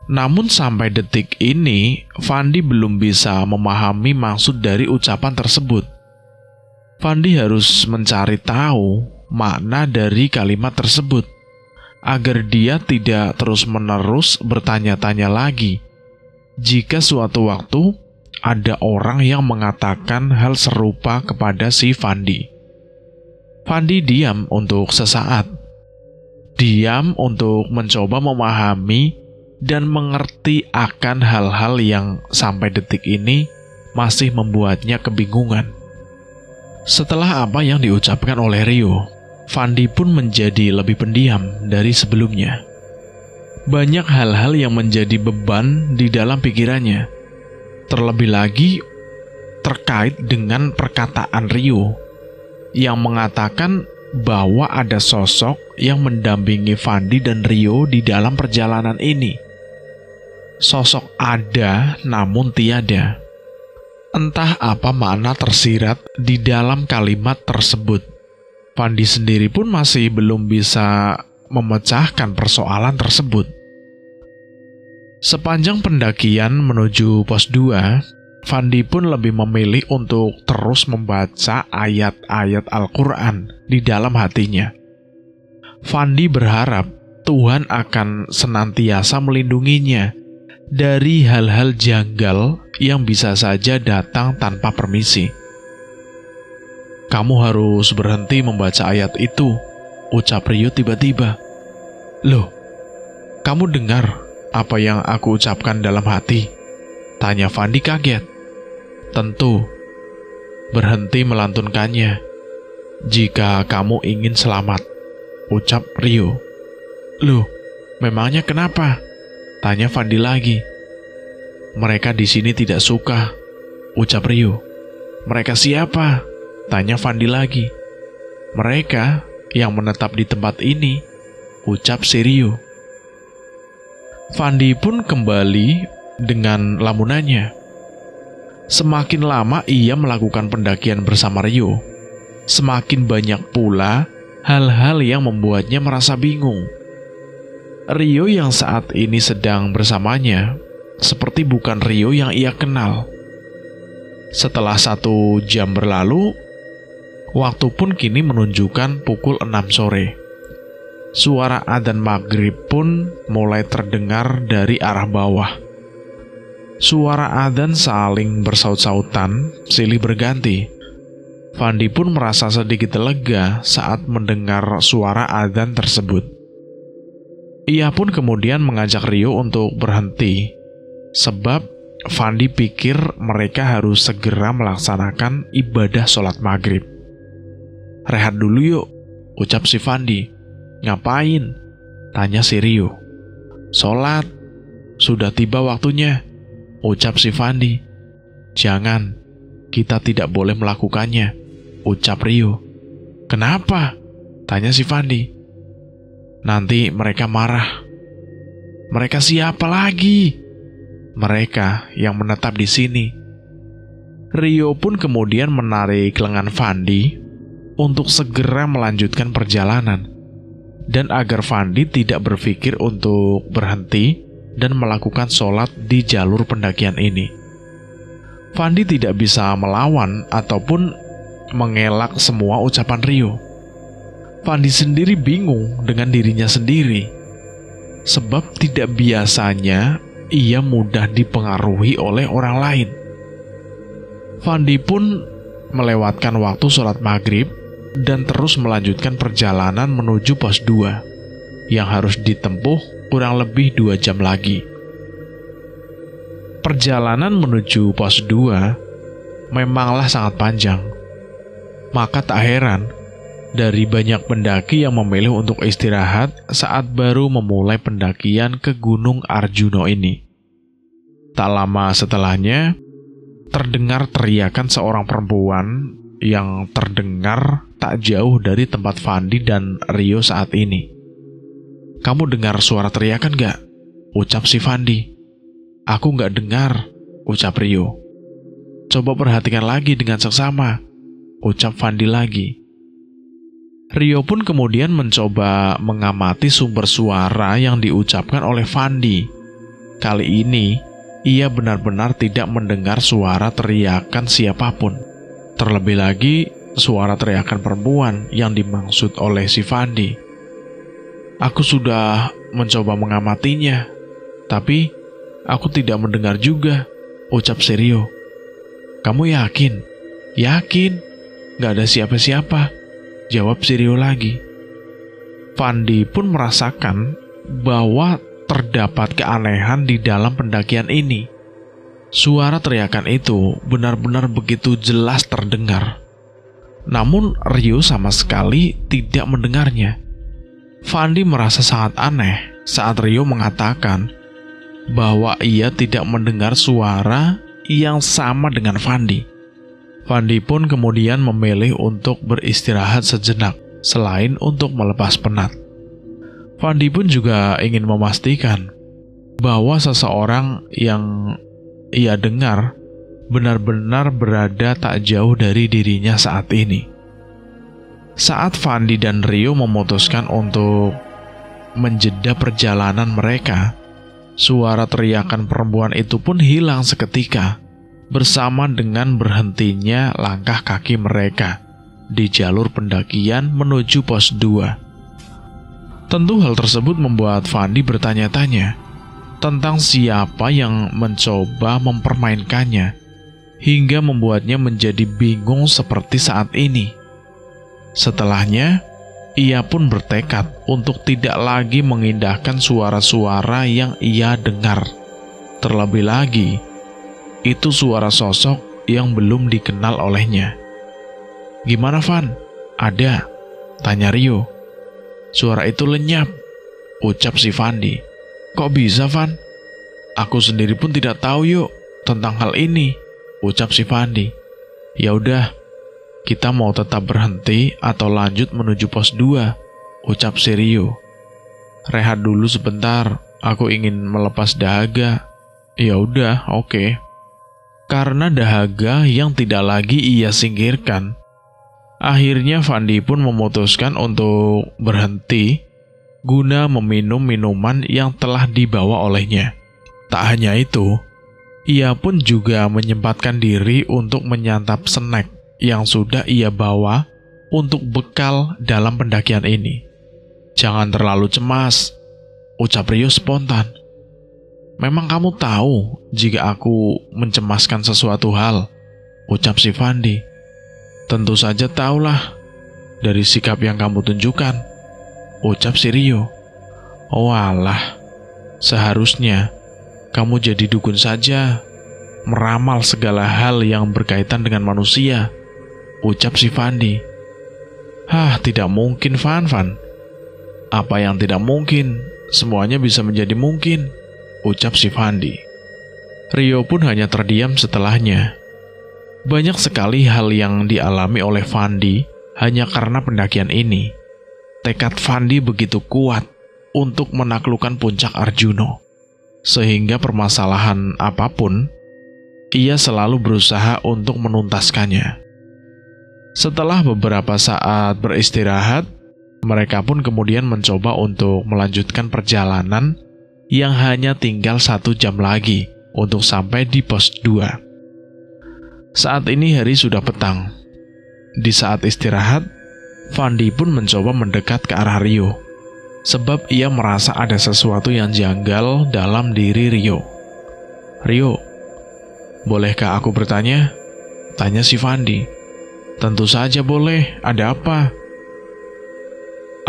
Namun sampai detik ini, Fandi belum bisa memahami maksud dari ucapan tersebut. Fandi harus mencari tahu makna dari kalimat tersebut, agar dia tidak terus-menerus bertanya-tanya lagi jika suatu waktu ada orang yang mengatakan hal serupa kepada si Fandi. Fandi diam untuk sesaat. Diam untuk mencoba memahami dan mengerti akan hal-hal yang sampai detik ini masih membuatnya kebingungan. Setelah apa yang diucapkan oleh Rio, Fandi pun menjadi lebih pendiam dari sebelumnya. Banyak hal-hal yang menjadi beban di dalam pikirannya. Terlebih lagi terkait dengan perkataan Rio yang mengatakan bahwa ada sosok yang mendampingi Fandi dan Rio di dalam perjalanan ini. Sosok ada namun tiada. Entah apa makna tersirat di dalam kalimat tersebut. Fandi sendiri pun masih belum bisa memecahkan persoalan tersebut. Sepanjang pendakian menuju pos 2, Fandi pun lebih memilih untuk terus membaca ayat-ayat Al-Quran di dalam hatinya. Fandi berharap Tuhan akan senantiasa melindunginya dari hal-hal janggal yang bisa saja datang tanpa permisi. "Kamu harus berhenti membaca ayat itu," ucap Rio tiba-tiba. "Loh, kamu dengar apa yang aku ucapkan dalam hati?" tanya Fandi kaget. "Tentu, berhenti melantunkannya jika kamu ingin selamat," ucap Rio. "Loh, memangnya kenapa?" tanya Fandi lagi. "Mereka di sini tidak suka," ucap Rio. "Mereka siapa?" tanya Fandi lagi. "Mereka yang menetap di tempat ini," ucap si Rio. Fandi pun kembali dengan lamunannya. Semakin lama ia melakukan pendakian bersama Rio, semakin banyak pula hal-hal yang membuatnya merasa bingung. Rio yang saat ini sedang bersamanya seperti bukan Rio yang ia kenal. Setelah 1 jam berlalu, waktu pun kini menunjukkan pukul 6 sore. Suara adzan maghrib pun mulai terdengar dari arah bawah. Suara adzan saling bersaut-sautan, silih berganti. Fandi pun merasa sedikit lega saat mendengar suara adzan tersebut. Ia pun kemudian mengajak Rio untuk berhenti, sebab Fandi pikir mereka harus segera melaksanakan ibadah sholat maghrib. "Rehat dulu yuk," ucap si Fandi. "Ngapain?" tanya si Rio. "Sholat, sudah tiba waktunya," ucap si Fandi. "Jangan, kita tidak boleh melakukannya," ucap Rio. "Kenapa?" tanya si Fandi. "Nanti mereka marah," Mereka siapa lagi? Mereka yang menetap di sini. Rio pun kemudian menarik lengan Fandi untuk segera melanjutkan perjalanan, dan agar Fandi tidak berpikir untuk berhenti dan melakukan sholat di jalur pendakian ini. Fandi tidak bisa melawan ataupun mengelak semua ucapan Rio. Fandi sendiri bingung dengan dirinya sendiri, sebab tidak biasanya ia mudah dipengaruhi oleh orang lain. Fandi pun melewatkan waktu sholat maghrib dan terus melanjutkan perjalanan menuju pos 2 yang harus ditempuh kurang lebih 2 jam lagi. Perjalanan menuju pos 2 memanglah sangat panjang. Maka tak heran dari banyak pendaki yang memilih untuk istirahat saat baru memulai pendakian ke Gunung Arjuna ini. Tak lama setelahnya, terdengar teriakan seorang perempuan yang terdengar tak jauh dari tempat Fandi dan Rio saat ini. "Kamu dengar suara teriakan gak?" ucap si Fandi. "Aku gak dengar," ucap Rio. "Coba perhatikan lagi dengan seksama," ucap Fandi lagi. Rio pun kemudian mencoba mengamati sumber suara yang diucapkan oleh Fandi. Kali ini, ia benar-benar tidak mendengar suara teriakan siapapun. Terlebih lagi, suara teriakan perempuan yang dimaksud oleh si Fandi. "Aku sudah mencoba mengamatinya, tapi aku tidak mendengar juga," ucap si Rio. "Kamu yakin?" "Yakin, gak ada siapa-siapa," jawab si Rio lagi. Fandi pun merasakan bahwa terdapat keanehan di dalam pendakian ini. Suara teriakan itu benar-benar begitu jelas terdengar. Namun Rio sama sekali tidak mendengarnya. Fandi merasa sangat aneh saat Rio mengatakan bahwa ia tidak mendengar suara yang sama dengan Fandi. Fandi pun kemudian memilih untuk beristirahat sejenak selain untuk melepas penat. Fandi pun juga ingin memastikan bahwa seseorang yang ia dengar benar-benar berada tak jauh dari dirinya saat ini. Saat Fandi dan Rio memutuskan untuk menjeda perjalanan mereka, suara teriakan perempuan itu pun hilang seketika bersama dengan berhentinya langkah kaki mereka di jalur pendakian menuju pos 2. Tentu hal tersebut membuat Fandi bertanya-tanya tentang siapa yang mencoba mempermainkannya hingga membuatnya menjadi bingung seperti saat ini. Setelahnya, ia pun bertekad untuk tidak lagi mengindahkan suara-suara yang ia dengar. Terlebih lagi, itu suara sosok yang belum dikenal olehnya. "Gimana, Van? Ada?" tanya Rio. "Suara itu lenyap," ucap si Fandi. "Kok bisa, Van?" "Aku sendiri pun tidak tahu yuk tentang hal ini," ucap si Fandi. "Ya udah, kita mau tetap berhenti atau lanjut menuju pos 2, ucap si Rio. "Rehat dulu sebentar, aku ingin melepas dahaga." "Ya udah, oke." Karena dahaga yang tidak lagi ia singkirkan, akhirnya Fandi pun memutuskan untuk berhenti guna meminum minuman yang telah dibawa olehnya. Tak hanya itu, ia pun juga menyempatkan diri untuk menyantap snack yang sudah ia bawa untuk bekal dalam pendakian ini. "Jangan terlalu cemas," ucap Rio spontan. "Memang kamu tahu jika aku mencemaskan sesuatu hal," ucap si Fandi. "Tentu saja tahulah dari sikap yang kamu tunjukkan," ucap si Rio. "Oh alah, seharusnya kamu jadi dukun saja, meramal segala hal yang berkaitan dengan manusia," ucap si Fandi. "Hah, tidak mungkin, Van. Apa yang tidak mungkin? Semuanya bisa menjadi mungkin," ucap si Fandi. Rio pun hanya terdiam setelahnya. Banyak sekali hal yang dialami oleh Fandi hanya karena pendakian ini. Tekad Fandi begitu kuat. untuk menaklukkan puncak Arjuna. Sehingga permasalahan apapun, ia selalu berusaha untuk menuntaskannya. Setelah beberapa saat beristirahat, mereka pun kemudian mencoba untuk melanjutkan perjalanan yang hanya tinggal 1 jam lagi untuk sampai di pos 2. Saat ini hari sudah petang. Di saat istirahat, Fandi pun mencoba mendekat ke arah Rio, sebab ia merasa ada sesuatu yang janggal dalam diri Rio. "Rio, bolehkah aku bertanya?" tanya si Fandi. "Tentu saja boleh, ada apa?"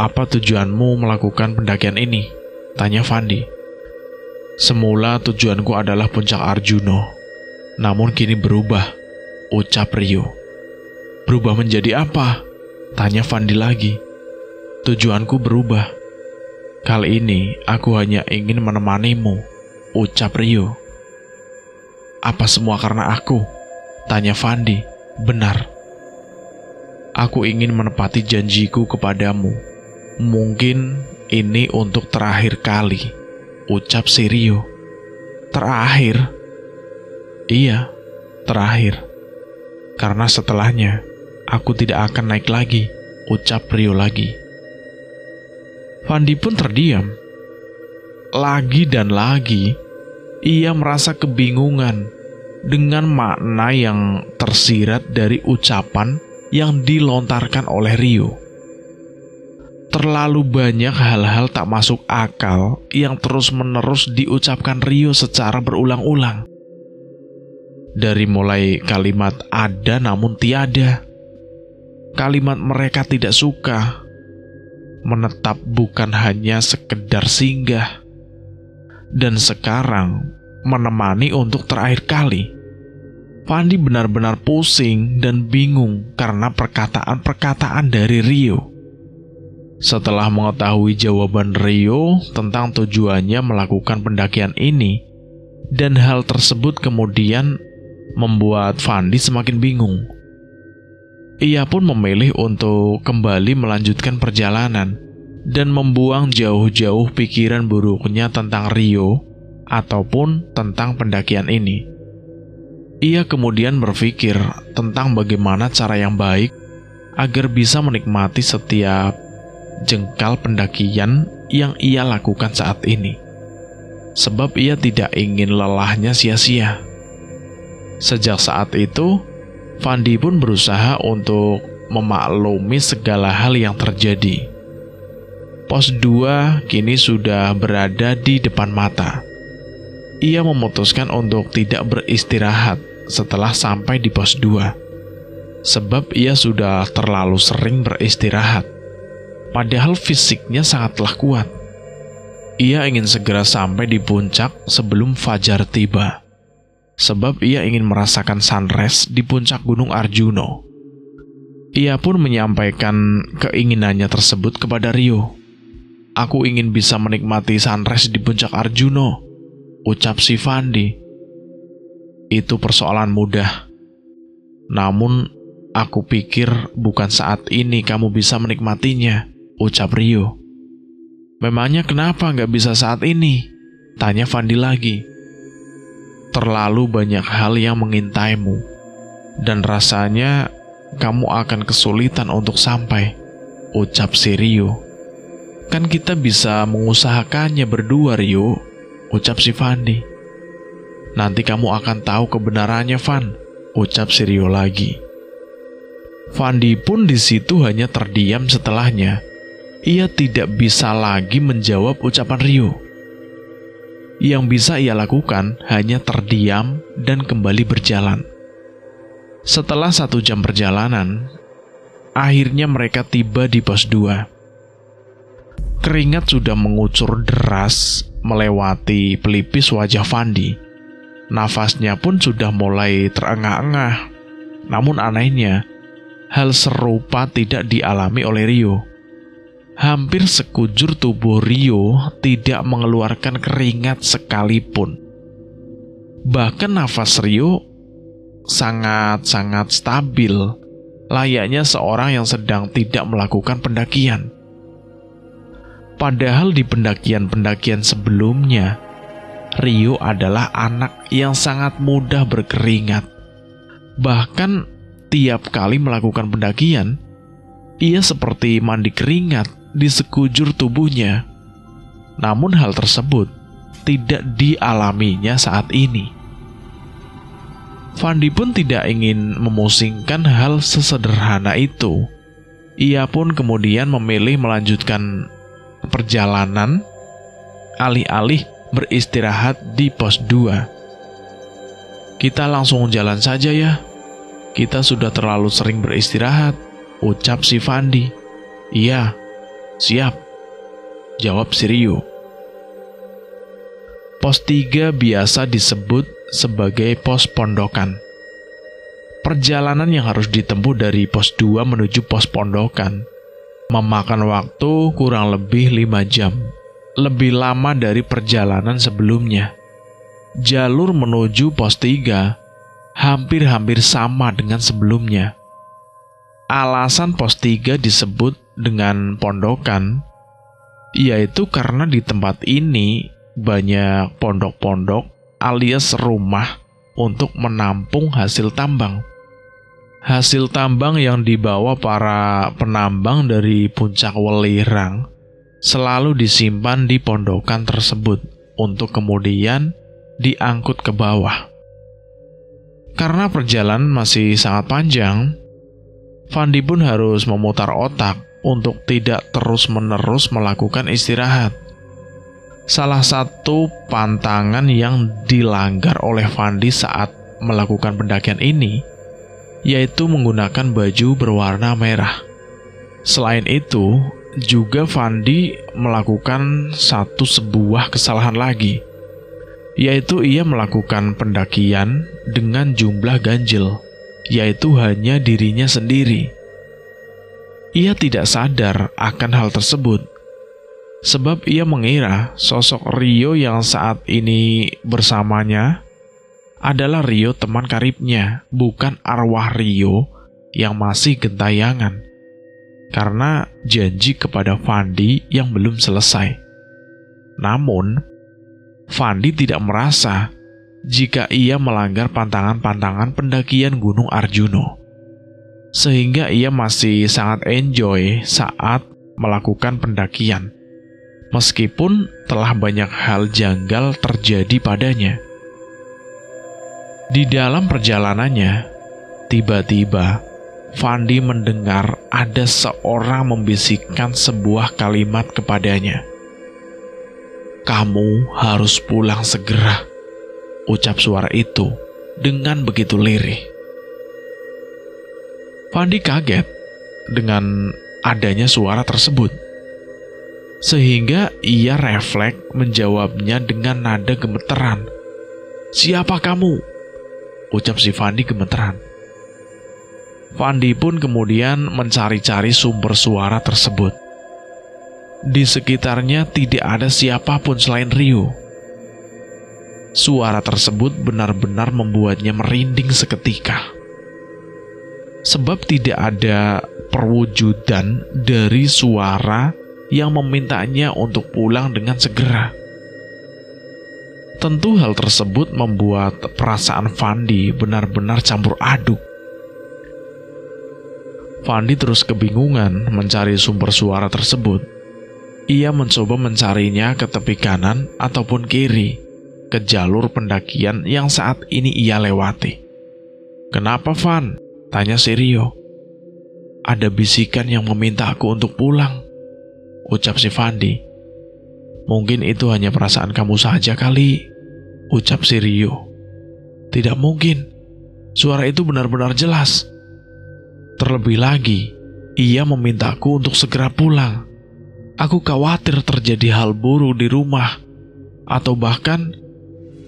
"Apa tujuanmu melakukan pendakian ini?" tanya Fandi. "Semula tujuanku adalah puncak Arjuna, namun kini berubah," ucap Rio. "Berubah menjadi apa?" tanya Fandi lagi. "Tujuanku berubah. Kali ini aku hanya ingin menemanimu," ucap Rio. "Apa semua karena aku?" tanya Fandi. "Benar. Aku ingin menepati janjiku kepadamu. Mungkin ini untuk terakhir kali," ucap si Rio. "Terakhir?" "Iya, terakhir. Karena setelahnya, aku tidak akan naik lagi," ucap Rio lagi. Fandi pun terdiam. Lagi dan lagi, ia merasa kebingungan dengan makna yang tersirat dari ucapan yang dilontarkan oleh Rio. Terlalu banyak hal-hal tak masuk akal yang terus-menerus diucapkan Rio secara berulang-ulang. Dari mulai kalimat ada namun tiada, kalimat mereka tidak suka, menetap bukan hanya sekedar singgah, dan sekarang menemani untuk terakhir kali. Fandi benar-benar pusing dan bingung karena perkataan-perkataan dari Rio. Setelah mengetahui jawaban Rio tentang tujuannya melakukan pendakian ini, dan hal tersebut kemudian membuat Fandi semakin bingung. Ia pun memilih untuk kembali melanjutkan perjalanan dan membuang jauh-jauh pikiran buruknya tentang Rio ataupun tentang pendakian ini. Ia kemudian berpikir tentang bagaimana cara yang baik agar bisa menikmati setiap jengkal pendakian yang ia lakukan saat ini, sebab ia tidak ingin lelahnya sia-sia. Sejak saat itu, Fandi pun berusaha untuk memaklumi segala hal yang terjadi. Pos 2 kini sudah berada di depan mata. Ia memutuskan untuk tidak beristirahat setelah sampai di pos 2, sebab ia sudah terlalu sering beristirahat. Padahal fisiknya sangatlah kuat. Ia ingin segera sampai di puncak sebelum fajar tiba, sebab ia ingin merasakan sunrise di puncak Gunung Arjuna. Ia pun menyampaikan keinginannya tersebut kepada Rio. "Aku ingin bisa menikmati sunrise di puncak Arjuna," ucap si Fandi. "Itu persoalan mudah. Namun, aku pikir bukan saat ini kamu bisa menikmatinya," ucap Rio. "Memangnya kenapa nggak bisa saat ini?" tanya Fandi lagi. "Terlalu banyak hal yang mengintaimu, dan rasanya kamu akan kesulitan untuk sampai," ucap si Rio. "Kan kita bisa mengusahakannya berdua, Rio," ucap si Fandi. "Nanti kamu akan tahu kebenarannya, Van," ucap si Rio lagi. Fandi pun di situ hanya terdiam. Setelahnya, ia tidak bisa lagi menjawab ucapan Rio. Yang bisa ia lakukan hanya terdiam dan kembali berjalan. Setelah 1 jam perjalanan, akhirnya mereka tiba di pos 2. Keringat sudah mengucur deras melewati pelipis wajah Fandi. Nafasnya pun sudah mulai terengah-engah. Namun anehnya, hal serupa tidak dialami oleh Rio. Hampir sekujur tubuh Rio tidak mengeluarkan keringat sekalipun. Bahkan nafas Rio sangat-sangat stabil, layaknya seorang yang sedang tidak melakukan pendakian. Padahal di pendakian-pendakian sebelumnya, Rio adalah anak yang sangat mudah berkeringat. Bahkan tiap kali melakukan pendakian, ia seperti mandi keringat di sekujur tubuhnya. Namun hal tersebut tidak dialaminya saat ini. Fandi pun tidak ingin memusingkan hal sesederhana itu. Ia pun kemudian memilih melanjutkan perjalanan alih-alih beristirahat di pos 2. "Kita langsung jalan saja ya. Kita sudah terlalu sering beristirahat," ucap si Fandi. "Iya, siap," jawab si Rio. Pos 3 biasa disebut sebagai pos pondokan. Perjalanan yang harus ditempuh dari pos 2 menuju pos pondokan memakan waktu kurang lebih 5 jam. Lebih lama dari perjalanan sebelumnya. Jalur menuju pos 3 hampir-hampir sama dengan sebelumnya. Alasan pos 3 disebut dengan pondokan, yaitu karena di tempat ini banyak pondok-pondok alias rumah untuk menampung hasil tambang. Hasil tambang yang dibawa para penambang dari puncak Welirang selalu disimpan di pondokan tersebut untuk kemudian diangkut ke bawah. Karena perjalanan masih sangat panjang, Fandi pun harus memutar otak untuk tidak terus-menerus melakukan istirahat. Salah satu pantangan yang dilanggar oleh Fandi saat melakukan pendakian ini, yaitu menggunakan baju berwarna merah. Selain itu, juga Fandi melakukan sebuah kesalahan lagi, yaitu ia melakukan pendakian dengan jumlah ganjil, yaitu hanya dirinya sendiri. Ia tidak sadar akan hal tersebut, sebab ia mengira sosok Rio yang saat ini bersamanya adalah Rio teman karibnya, bukan arwah Rio yang masih gentayangan, karena janji kepada Fandi yang belum selesai. Namun, Fandi tidak merasa jika ia melanggar pantangan-pantangan pendakian Gunung Arjuno, sehingga ia masih sangat enjoy saat melakukan pendakian. Meskipun telah banyak hal janggal terjadi padanya. Di dalam perjalanannya, tiba-tiba Fandi mendengar ada seorang membisikkan sebuah kalimat kepadanya. "Kamu harus pulang segera," ucap suara itu dengan begitu lirih. Fandi kaget dengan adanya suara tersebut, sehingga ia refleks menjawabnya dengan nada gemeteran. "Siapa kamu?" ucap si Fandi gemeteran. Fandi pun kemudian mencari-cari sumber suara tersebut. Di sekitarnya tidak ada siapapun selain Rio. Suara tersebut benar-benar membuatnya merinding seketika. Sebab tidak ada perwujudan dari suara yang memintanya untuk pulang dengan segera. Tentu hal tersebut membuat perasaan Fandi benar-benar campur aduk. Fandi terus kebingungan mencari sumber suara tersebut. Ia mencoba mencarinya ke tepi kanan ataupun kiri, ke jalur pendakian yang saat ini ia lewati. "Kenapa, Van?" tanya si Rio. "Ada bisikan yang meminta aku untuk pulang," ucap si Fandi. "Mungkin itu hanya perasaan kamu saja kali," ucap si Rio. "Tidak mungkin, suara itu benar-benar jelas. Terlebih lagi, ia memintaku untuk segera pulang. Aku khawatir terjadi hal buruk di rumah, atau bahkan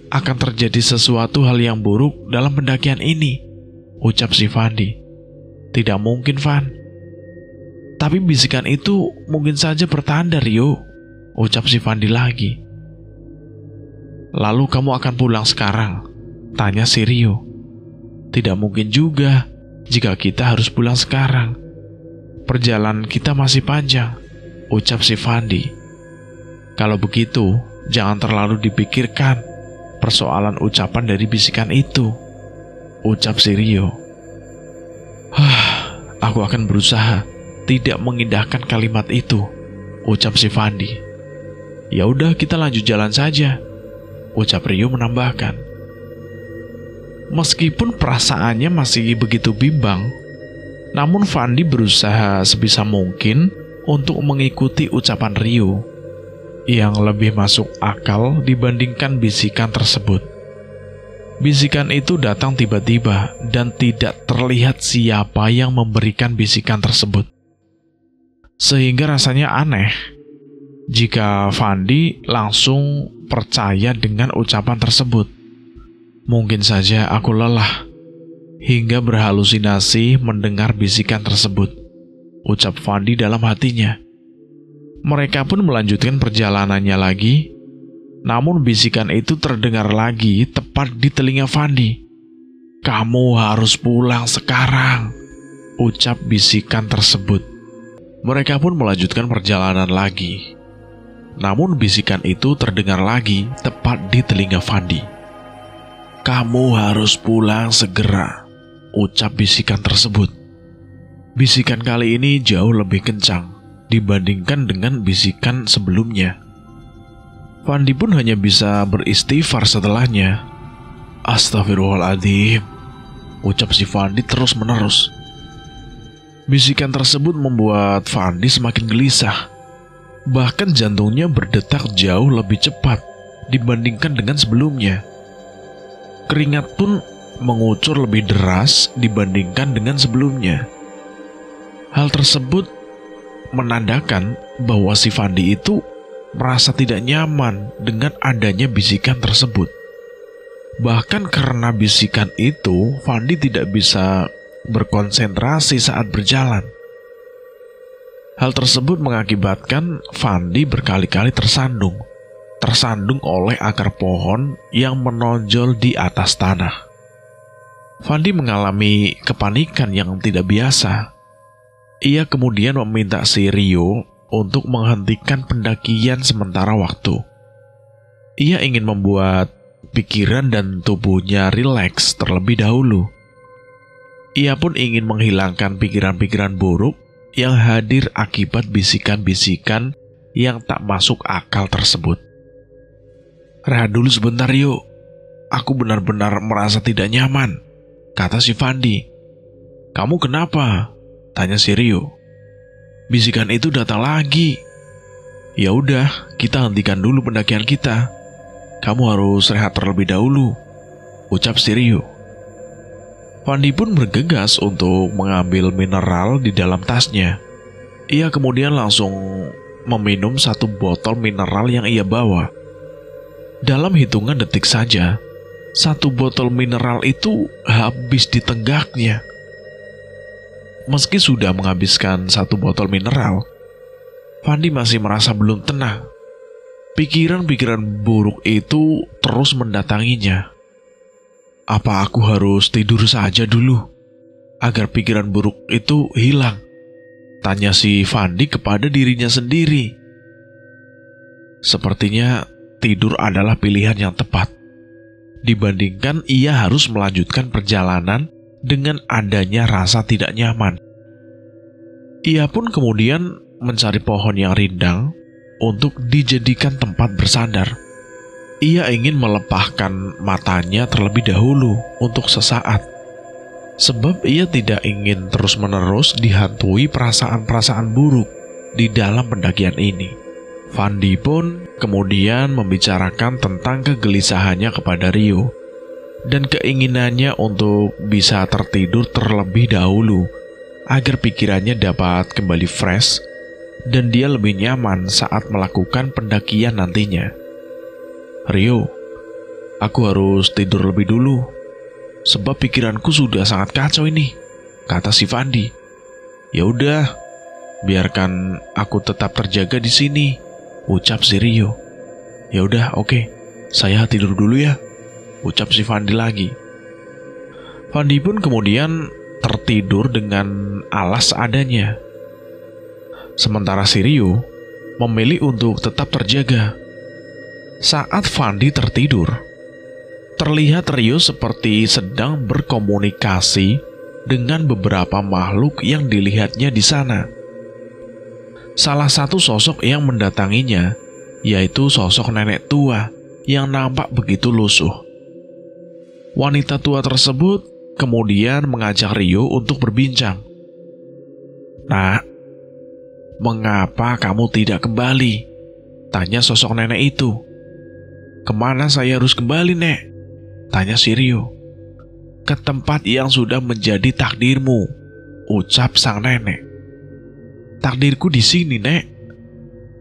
akan terjadi sesuatu hal yang buruk dalam pendakian ini," ucap si Fandi. "Tidak mungkin, Van. Tapi bisikan itu mungkin saja pertanda, Rio," ucap si Fandi lagi. "Lalu kamu akan pulang sekarang?" tanya si Rio. "Tidak mungkin juga jika kita harus pulang sekarang. Perjalanan kita masih panjang," ucap si Fandi. Kalau begitu, jangan terlalu dipikirkan persoalan ucapan dari bisikan itu, ucap si Rio. Aku akan berusaha tidak mengindahkan kalimat itu, ucap si Fandi. Ya udah, kita lanjut jalan saja, ucap Rio menambahkan. Meskipun perasaannya masih begitu bimbang, namun Fandi berusaha sebisa mungkin untuk mengikuti ucapan Rio yang lebih masuk akal dibandingkan bisikan tersebut. Bisikan itu datang tiba-tiba dan tidak terlihat siapa yang memberikan bisikan tersebut. Sehingga rasanya aneh jika Fandi langsung percaya dengan ucapan tersebut. Mungkin saja aku lelah hingga berhalusinasi mendengar bisikan tersebut, ucap Fandi dalam hatinya. Mereka pun melanjutkan perjalanannya lagi, namun bisikan itu terdengar lagi tepat di telinga Fandi. Kamu harus pulang sekarang, ucap bisikan tersebut. Mereka pun melanjutkan perjalanan lagi, namun bisikan itu terdengar lagi tepat di telinga Fandi. Kamu harus pulang segera, ucap bisikan tersebut. Bisikan kali ini jauh lebih kencang dibandingkan dengan bisikan sebelumnya. Fandi pun hanya bisa beristighfar setelahnya. Astagfirullahaladzim, ucap si Fandi terus-menerus. Bisikan tersebut membuat Fandi semakin gelisah. Bahkan jantungnya berdetak jauh lebih cepat dibandingkan dengan sebelumnya. Keringat pun mengucur lebih deras dibandingkan dengan sebelumnya. Hal tersebut menandakan bahwa si Fandi itu merasa tidak nyaman dengan adanya bisikan tersebut. Bahkan karena bisikan itu, Fandi tidak bisa berkonsentrasi saat berjalan. Hal tersebut mengakibatkan Fandi berkali-kali tersandung oleh akar pohon yang menonjol di atas tanah. Fandi mengalami kepanikan yang tidak biasa. Ia kemudian meminta si Rio untuk menghentikan pendakian sementara waktu. Ia ingin membuat pikiran dan tubuhnya rileks terlebih dahulu. Ia pun ingin menghilangkan pikiran-pikiran buruk yang hadir akibat bisikan-bisikan yang tak masuk akal tersebut. Rehat dulu sebentar, Rio. Aku benar-benar merasa tidak nyaman, kata si Fandi. Kamu kenapa? Tanya si Rio. Bisikan itu datang lagi. Ya udah, kita hentikan dulu pendakian kita. Kamu harus rehat terlebih dahulu, ucap si Rio. Fandi pun bergegas untuk mengambil mineral di dalam tasnya. Ia kemudian langsung meminum 1 botol mineral yang ia bawa. Dalam hitungan detik saja, 1 botol mineral itu habis ditenggaknya. Meski sudah menghabiskan 1 botol mineral, Fandi masih merasa belum tenang. Pikiran-pikiran buruk itu terus mendatanginya. Apa aku harus tidur saja dulu agar pikiran buruk itu hilang? Tanya si Fandi kepada dirinya sendiri. Sepertinya tidur adalah pilihan yang tepat, dibandingkan ia harus melanjutkan perjalanan dengan adanya rasa tidak nyaman. Ia pun kemudian mencari pohon yang rindang untuk dijadikan tempat bersandar. Ia ingin melepahkan matanya terlebih dahulu untuk sesaat, sebab ia tidak ingin terus-menerus dihantui perasaan-perasaan buruk di dalam pendakian ini. Fandi pun kemudian membicarakan tentang kegelisahannya kepada Rio dan keinginannya untuk bisa tertidur terlebih dahulu agar pikirannya dapat kembali fresh dan dia lebih nyaman saat melakukan pendakian nantinya. Rio, aku harus tidur lebih dulu, sebab pikiranku sudah sangat kacau ini, kata si Fandi. Ya udah, biarkan aku tetap terjaga di sini, ucap si Rio. Ya udah, oke, saya tidur dulu ya, ucap si Fandi lagi. Fandi pun kemudian tertidur dengan alas adanya. Sementara si Rio memilih untuk tetap terjaga. Saat Fandi tertidur, terlihat Rio seperti sedang berkomunikasi dengan beberapa makhluk yang dilihatnya di sana. Salah satu sosok yang mendatanginya yaitu sosok nenek tua yang nampak begitu lusuh. Wanita tua tersebut kemudian mengajak Rio untuk berbincang. "Nak, mengapa kamu tidak kembali?" tanya sosok nenek itu. "Kemana saya harus kembali, Nek?" tanya si Rio. "Ke tempat yang sudah menjadi takdirmu," ucap sang nenek. "Takdirku di sini, Nek."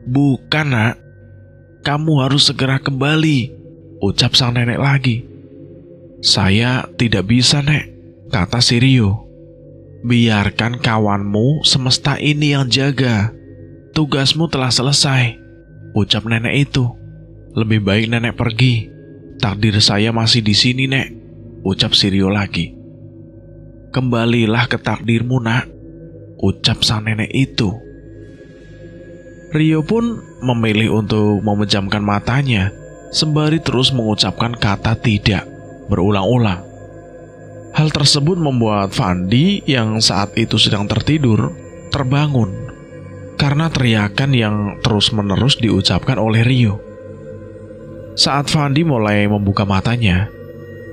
"Bukan, Nak. Kamu harus segera kembali," ucap sang nenek lagi. "Saya tidak bisa, Nek," kata si Rio. "Biarkan kawanmu semesta ini yang jaga. Tugasmu telah selesai," ucap nenek itu. "Lebih baik nenek pergi. Takdir saya masih di sini, Nek," ucap si Rio lagi. "Kembalilah ke takdirmu, Nak," ucap sang nenek itu. Rio pun memilih untuk memejamkan matanya sembari terus mengucapkan kata tidak berulang-ulang. Hal tersebut membuat Fandi yang saat itu sedang tertidur terbangun karena teriakan yang terus-menerus diucapkan oleh Rio. Saat Fandi mulai membuka matanya,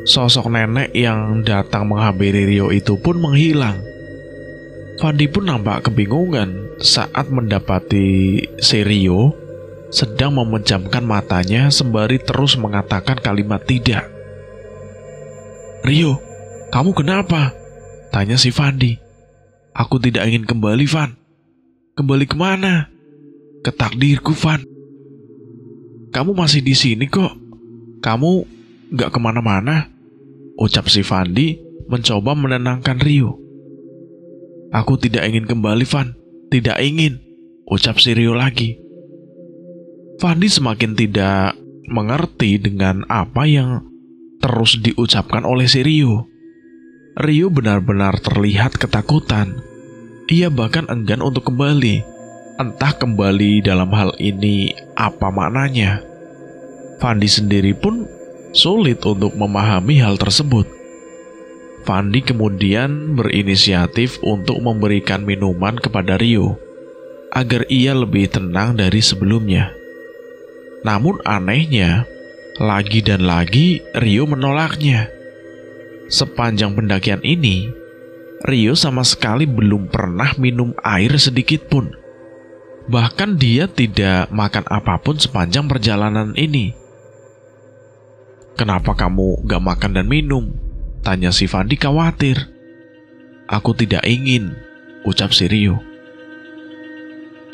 sosok nenek yang datang menghampiri Rio itu pun menghilang. Fandi pun nampak kebingungan saat mendapati si Rio sedang memejamkan matanya sembari terus mengatakan kalimat tidak. "Rio, kamu kenapa?" tanya si Fandi. "Aku tidak ingin kembali, Van." "Kembali kemana?" "Ke takdirku, Van." "Kamu masih di sini kok. Kamu gak kemana-mana," ucap si Fandi mencoba menenangkan Rio. "Aku tidak ingin kembali, Van. Tidak ingin," ucap si Rio lagi. Fandi semakin tidak mengerti dengan apa yang terus diucapkan oleh si Rio. Rio benar-benar terlihat ketakutan. Ia bahkan enggan untuk kembali. Entah kembali dalam hal ini apa maknanya. Fandi sendiri pun sulit untuk memahami hal tersebut. Fandi kemudian berinisiatif untuk memberikan minuman kepada Rio agar ia lebih tenang dari sebelumnya. Namun anehnya, lagi dan lagi Rio menolaknya. Sepanjang pendakian ini, Rio sama sekali belum pernah minum air sedikit pun. Bahkan dia tidak makan apapun sepanjang perjalanan ini. "Kenapa kamu gak makan dan minum?" tanya si Fandi khawatir. "Aku tidak ingin," ucap si Rio.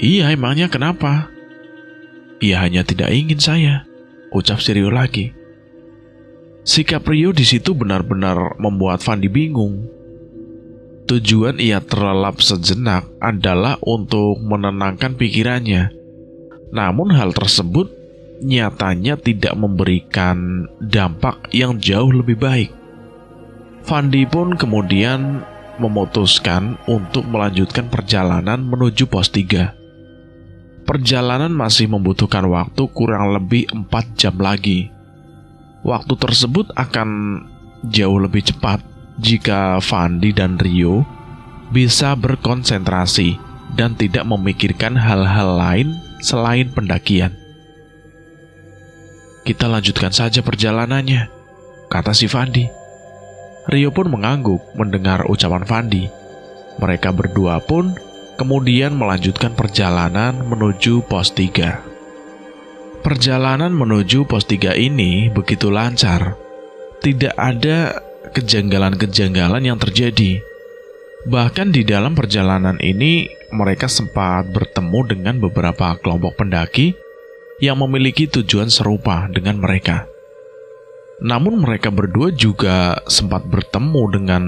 "Iya, emangnya kenapa?" "Ia hanya tidak ingin saya," ucap si Rio lagi. Sikap Rio di situ benar-benar membuat Fandi bingung. Tujuan ia terlelap sejenak adalah untuk menenangkan pikirannya. Namun hal tersebut nyatanya tidak memberikan dampak yang jauh lebih baik. Fandi pun kemudian memutuskan untuk melanjutkan perjalanan menuju pos 3. Perjalanan masih membutuhkan waktu kurang lebih 4 jam lagi. Waktu tersebut akan jauh lebih cepat jika Fandi dan Rio bisa berkonsentrasi dan tidak memikirkan hal-hal lain selain pendakian. "Kita lanjutkan saja perjalanannya," kata si Fandi. Rio pun mengangguk mendengar ucapan Fandi. Mereka berdua pun kemudian melanjutkan perjalanan menuju pos 3. Perjalanan menuju pos 3 ini begitu lancar. Tidak ada kejanggalan-kejanggalan yang terjadi. Bahkan di dalam perjalanan ini mereka sempat bertemu dengan beberapa kelompok pendaki yang memiliki tujuan serupa dengan mereka. Namun mereka berdua juga sempat bertemu dengan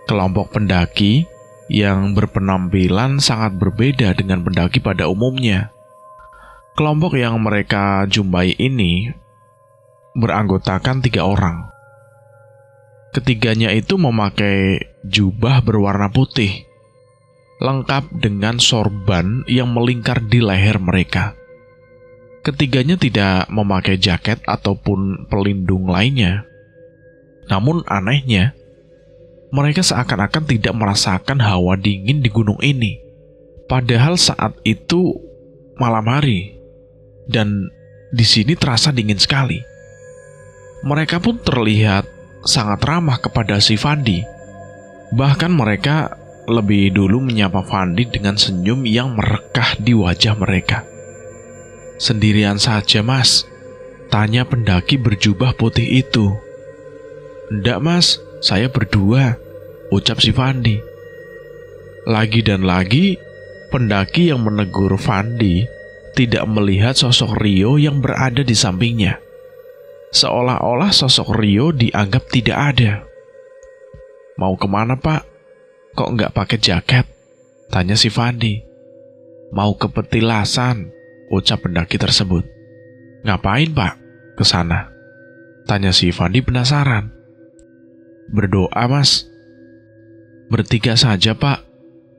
kelompok pendaki yang berpenampilan sangat berbeda dengan pendaki pada umumnya. Kelompok yang mereka jumpai ini beranggotakan 3 orang. Ketiganya itu memakai jubah berwarna putih. lengkap dengan sorban yang melingkar di leher mereka. Ketiganya tidak memakai jaket ataupun pelindung lainnya. Namun anehnya, mereka seakan-akan tidak merasakan hawa dingin di gunung ini. Padahal saat itu malam hari, dan di sini terasa dingin sekali. Mereka pun terlihat sangat ramah kepada si Fandi. Bahkan mereka lebih dulu menyapa Fandi dengan senyum yang merekah di wajah mereka. "Sendirian saja, Mas?" tanya pendaki berjubah putih itu. "Enggak, Mas, saya berdua," ucap si Fandi. Lagi dan lagi, pendaki yang menegur Fandi tidak melihat sosok Rio yang berada di sampingnya. Seolah-olah sosok Rio dianggap tidak ada. "Mau kemana, Pak? Kok nggak pakai jaket?" tanya si Fandi. "Mau ke petilasan," ucap pendaki tersebut. "Ngapain, Pak, ke sana?" tanya si Fandi penasaran. "Berdoa, Mas." "Bertiga saja, Pak.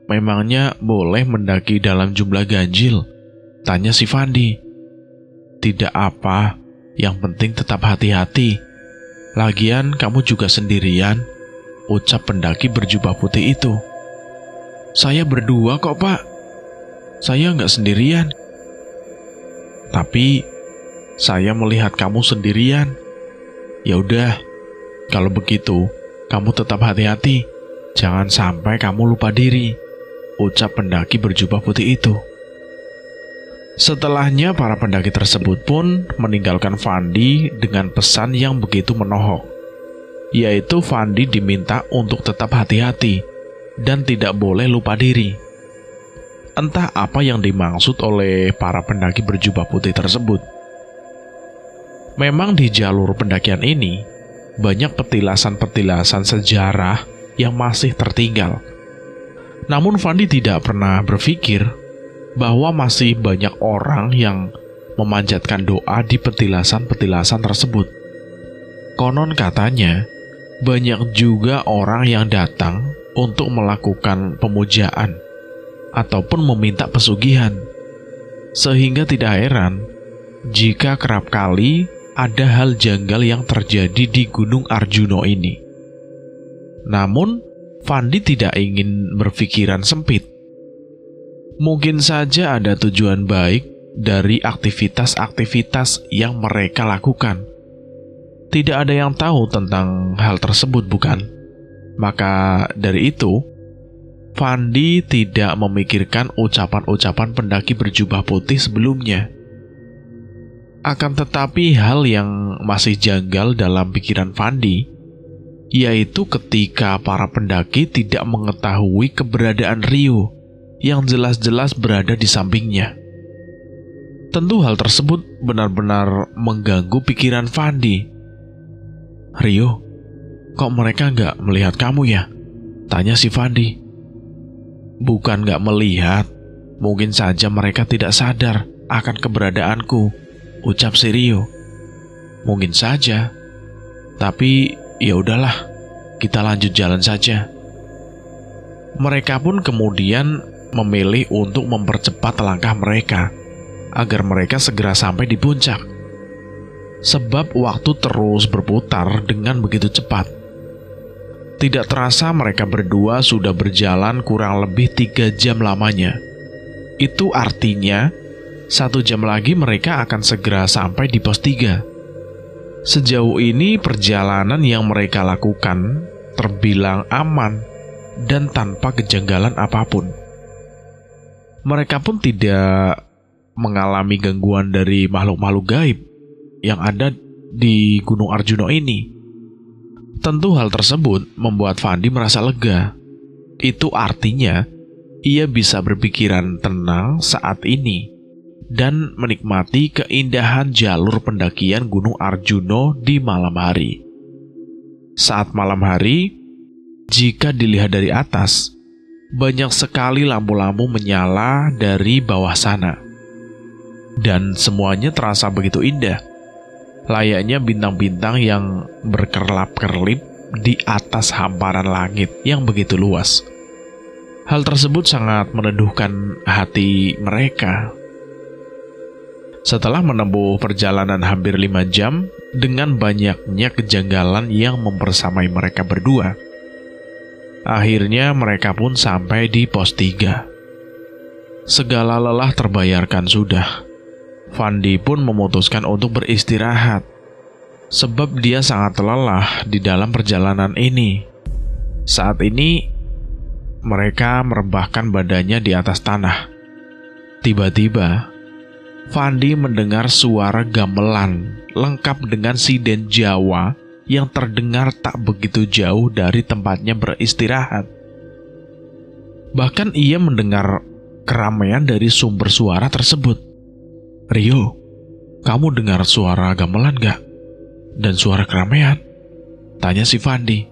Memangnya boleh mendaki dalam jumlah ganjil?" tanya si Fandi. "Tidak apa, yang penting tetap hati-hati. Lagian kamu juga sendirian," ucap pendaki berjubah putih itu. "Saya berdua kok, Pak. Saya nggak sendirian." "Tapi saya melihat kamu sendirian." "Ya udah, kalau begitu kamu tetap hati-hati. Jangan sampai kamu lupa diri," ucap pendaki berjubah putih itu. Setelahnya para pendaki tersebut pun meninggalkan Fandi dengan pesan yang begitu menohok, yaitu Fandi diminta untuk tetap hati-hati dan tidak boleh lupa diri. Entah apa yang dimaksud oleh para pendaki berjubah putih tersebut. Memang di jalur pendakian ini banyak petilasan-petilasan sejarah yang masih tertinggal. Namun Fandi tidak pernah berpikir bahwa masih banyak orang yang memanjatkan doa di petilasan-petilasan tersebut. Konon katanya, banyak juga orang yang datang untuk melakukan pemujaan ataupun meminta pesugihan. Sehingga tidak heran jika kerap kali ada hal janggal yang terjadi di Gunung Arjuno ini. Namun, Fandi tidak ingin berpikiran sempit. Mungkin saja ada tujuan baik dari aktivitas-aktivitas yang mereka lakukan. Tidak ada yang tahu tentang hal tersebut, bukan? Maka dari itu, Fandi tidak memikirkan ucapan-ucapan pendaki berjubah putih sebelumnya. Akan tetapi hal yang masih janggal dalam pikiran Fandi, yaitu ketika para pendaki tidak mengetahui keberadaan Rio yang jelas-jelas berada di sampingnya. Tentu hal tersebut benar-benar mengganggu pikiran Fandi. "Rio, kok mereka nggak melihat kamu ya?" tanya si Fandi. "Bukan nggak melihat, mungkin saja mereka tidak sadar akan keberadaanku," ucap si Rio. "Mungkin saja, tapi ya udahlah, kita lanjut jalan saja." Mereka pun kemudian memilih untuk mempercepat langkah mereka agar mereka segera sampai di puncak. Sebab waktu terus berputar dengan begitu cepat. Tidak terasa mereka berdua sudah berjalan kurang lebih 3 jam lamanya. Itu artinya 1 jam lagi mereka akan segera sampai di pos 3. Sejauh ini perjalanan yang mereka lakukan terbilang aman dan tanpa kejanggalan apapun. Mereka pun tidak mengalami gangguan dari makhluk-makhluk gaib yang ada di Gunung Arjuno ini. Tentu hal tersebut membuat Fandi merasa lega. Itu artinya ia bisa berpikiran tenang saat ini dan menikmati keindahan jalur pendakian Gunung Arjuno di malam hari. Saat malam hari, jika dilihat dari atas, banyak sekali lampu-lampu menyala dari bawah sana. Dan semuanya terasa begitu indah, layaknya bintang-bintang yang berkerlap-kerlip di atas hamparan langit yang begitu luas. Hal tersebut sangat meneduhkan hati mereka. Setelah menempuh perjalanan hampir 5 jam dengan banyaknya kejanggalan yang mempersamai mereka berdua, akhirnya mereka pun sampai di pos 3. Segala lelah terbayarkan sudah. Fandi pun memutuskan untuk beristirahat, sebab dia sangat lelah di dalam perjalanan ini. Saat ini, mereka merebahkan badannya di atas tanah. Tiba-tiba, Fandi mendengar suara gamelan lengkap dengan sinden Jawa yang terdengar tak begitu jauh dari tempatnya beristirahat. Bahkan ia mendengar keramaian dari sumber suara tersebut. "Rio, kamu dengar suara gamelan gak? Dan suara keramaian?" tanya si Fandi.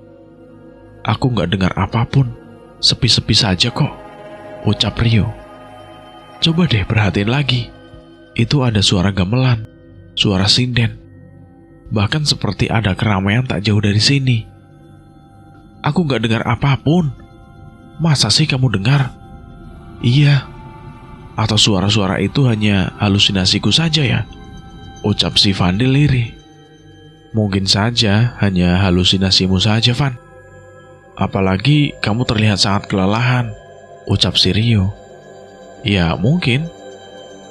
"Aku gak dengar apapun, sepi-sepi saja kok," ucap Rio. "Coba deh perhatiin lagi. Itu ada suara gamelan, suara sinden. Bahkan seperti ada keramaian tak jauh dari sini." "Aku gak dengar apapun." "Masa sih kamu dengar?" "Iya. Atau suara-suara itu hanya halusinasiku saja ya?" ucap si Fandi lirih. "Mungkin saja hanya halusinasimu saja, Van. Apalagi kamu terlihat sangat kelelahan," ucap si Rio. "Ya mungkin.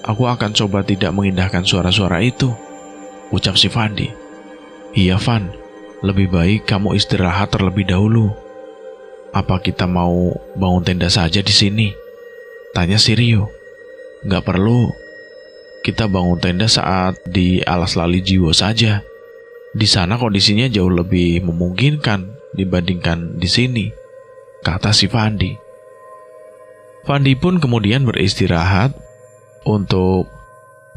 Aku akan coba tidak mengindahkan suara-suara itu," ucap si Fandi. "Iya Van, lebih baik kamu istirahat terlebih dahulu. Apa kita mau bangun tenda saja di sini?" tanya si Rio. "Nggak perlu. Kita bangun tenda saat di Alas Lali Jiwo saja. Di sana kondisinya jauh lebih memungkinkan dibandingkan di sini," kata si Fandi. Fandi pun kemudian beristirahat untuk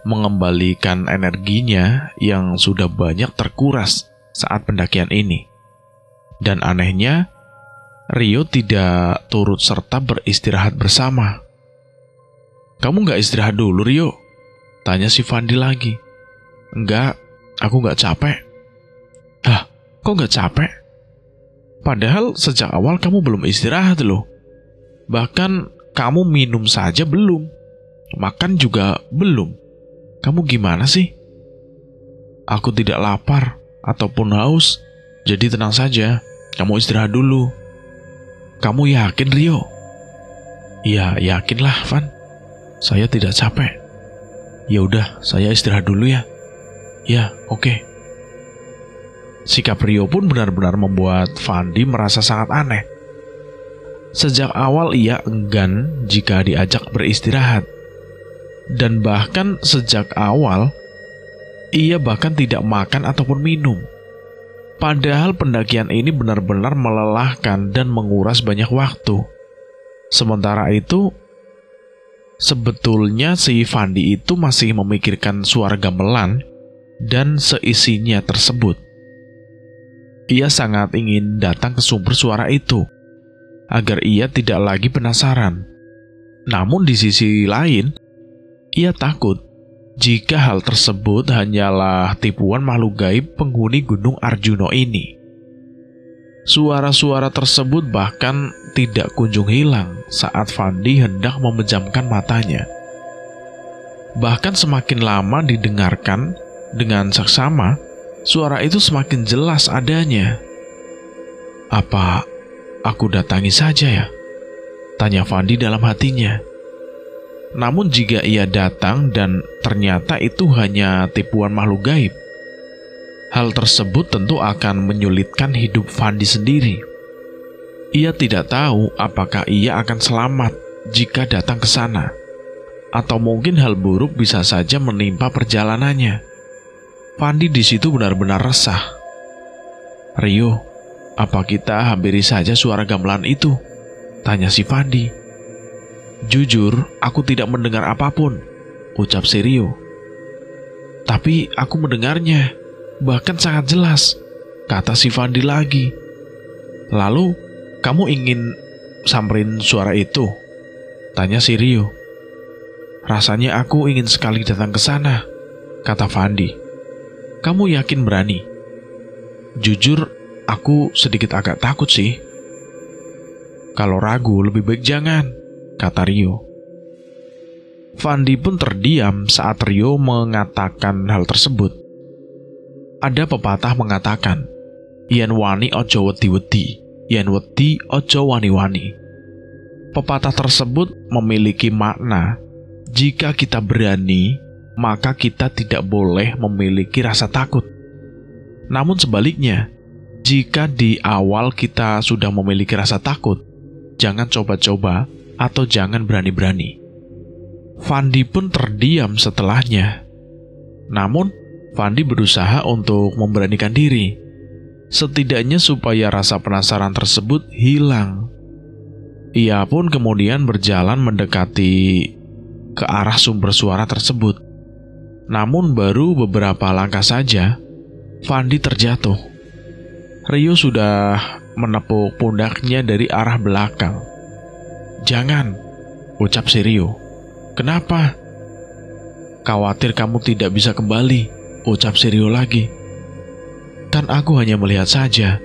mengembalikan energinya yang sudah banyak terkuras saat pendakian ini. Dan anehnya, Rio tidak turut serta beristirahat bersama. "Kamu nggak istirahat dulu, Rio?" tanya si Fandi lagi. "Enggak, aku nggak capek." "Hah, kok nggak capek? Padahal sejak awal kamu belum istirahat loh. Bahkan kamu minum saja belum. Makan juga belum. Kamu gimana sih?" "Aku tidak lapar ataupun haus, jadi tenang saja. Kamu istirahat dulu." "Kamu yakin, Rio?" "Ya, yakinlah, Van. Saya tidak capek." "Ya udah, saya istirahat dulu ya." "Ya, oke." Sikap Rio pun benar-benar membuat Fandi merasa sangat aneh. Sejak awal ia enggan jika diajak beristirahat. Dan bahkan sejak awal, ia bahkan tidak makan ataupun minum. Padahal pendakian ini benar-benar melelahkan dan menguras banyak waktu. Sementara itu, sebetulnya si Fandi itu masih memikirkan suara gamelan dan seisinya tersebut. Ia sangat ingin datang ke sumber suara itu, agar ia tidak lagi penasaran. Namun di sisi lain, ia takut jika hal tersebut hanyalah tipuan makhluk gaib penghuni Gunung Arjuno ini. Suara-suara tersebut bahkan tidak kunjung hilang saat Fandi hendak memejamkan matanya. Bahkan semakin lama didengarkan, dengan seksama, suara itu semakin jelas adanya. "Apa aku datangi saja ya?" tanya Fandi dalam hatinya. Namun jika ia datang dan ternyata itu hanya tipuan makhluk gaib, hal tersebut tentu akan menyulitkan hidup Fandi sendiri. Ia tidak tahu apakah ia akan selamat jika datang ke sana, atau mungkin hal buruk bisa saja menimpa perjalanannya. Fandi di situ benar-benar resah. "Rio, apa kita hampiri saja suara gamelan itu?" tanya si Fandi. "Jujur, aku tidak mendengar apapun," ucap si Rio. "Tapi aku mendengarnya, bahkan sangat jelas," kata si Fandi lagi. "Lalu, kamu ingin samperin suara itu?" tanya si Rio. "Rasanya aku ingin sekali datang ke sana," kata Fandi. "Kamu yakin berani?" "Jujur, aku sedikit agak takut sih." Kalau ragu, lebih baik jangan, kata Rio. Fandi pun terdiam saat Rio mengatakan hal tersebut. Ada pepatah mengatakan, yen wani ojo wedi-wedi, yen wedi ojo wani-wani. Pepatah tersebut memiliki makna, jika kita berani, maka kita tidak boleh memiliki rasa takut. Namun sebaliknya, jika di awal kita sudah memiliki rasa takut, jangan coba-coba atau jangan berani-berani. Fandi pun terdiam setelahnya. Namun, Fandi berusaha untuk memberanikan diri, setidaknya supaya rasa penasaran tersebut hilang. Ia pun kemudian berjalan mendekati ke arah sumber suara tersebut. Namun baru beberapa langkah saja, Fandi terjatuh. Rio sudah menepuk pundaknya dari arah belakang. "Jangan," ucap si Rio. "Kenapa?" "Khawatir kamu tidak bisa kembali," ucap si Rio lagi. "Kan aku hanya melihat saja,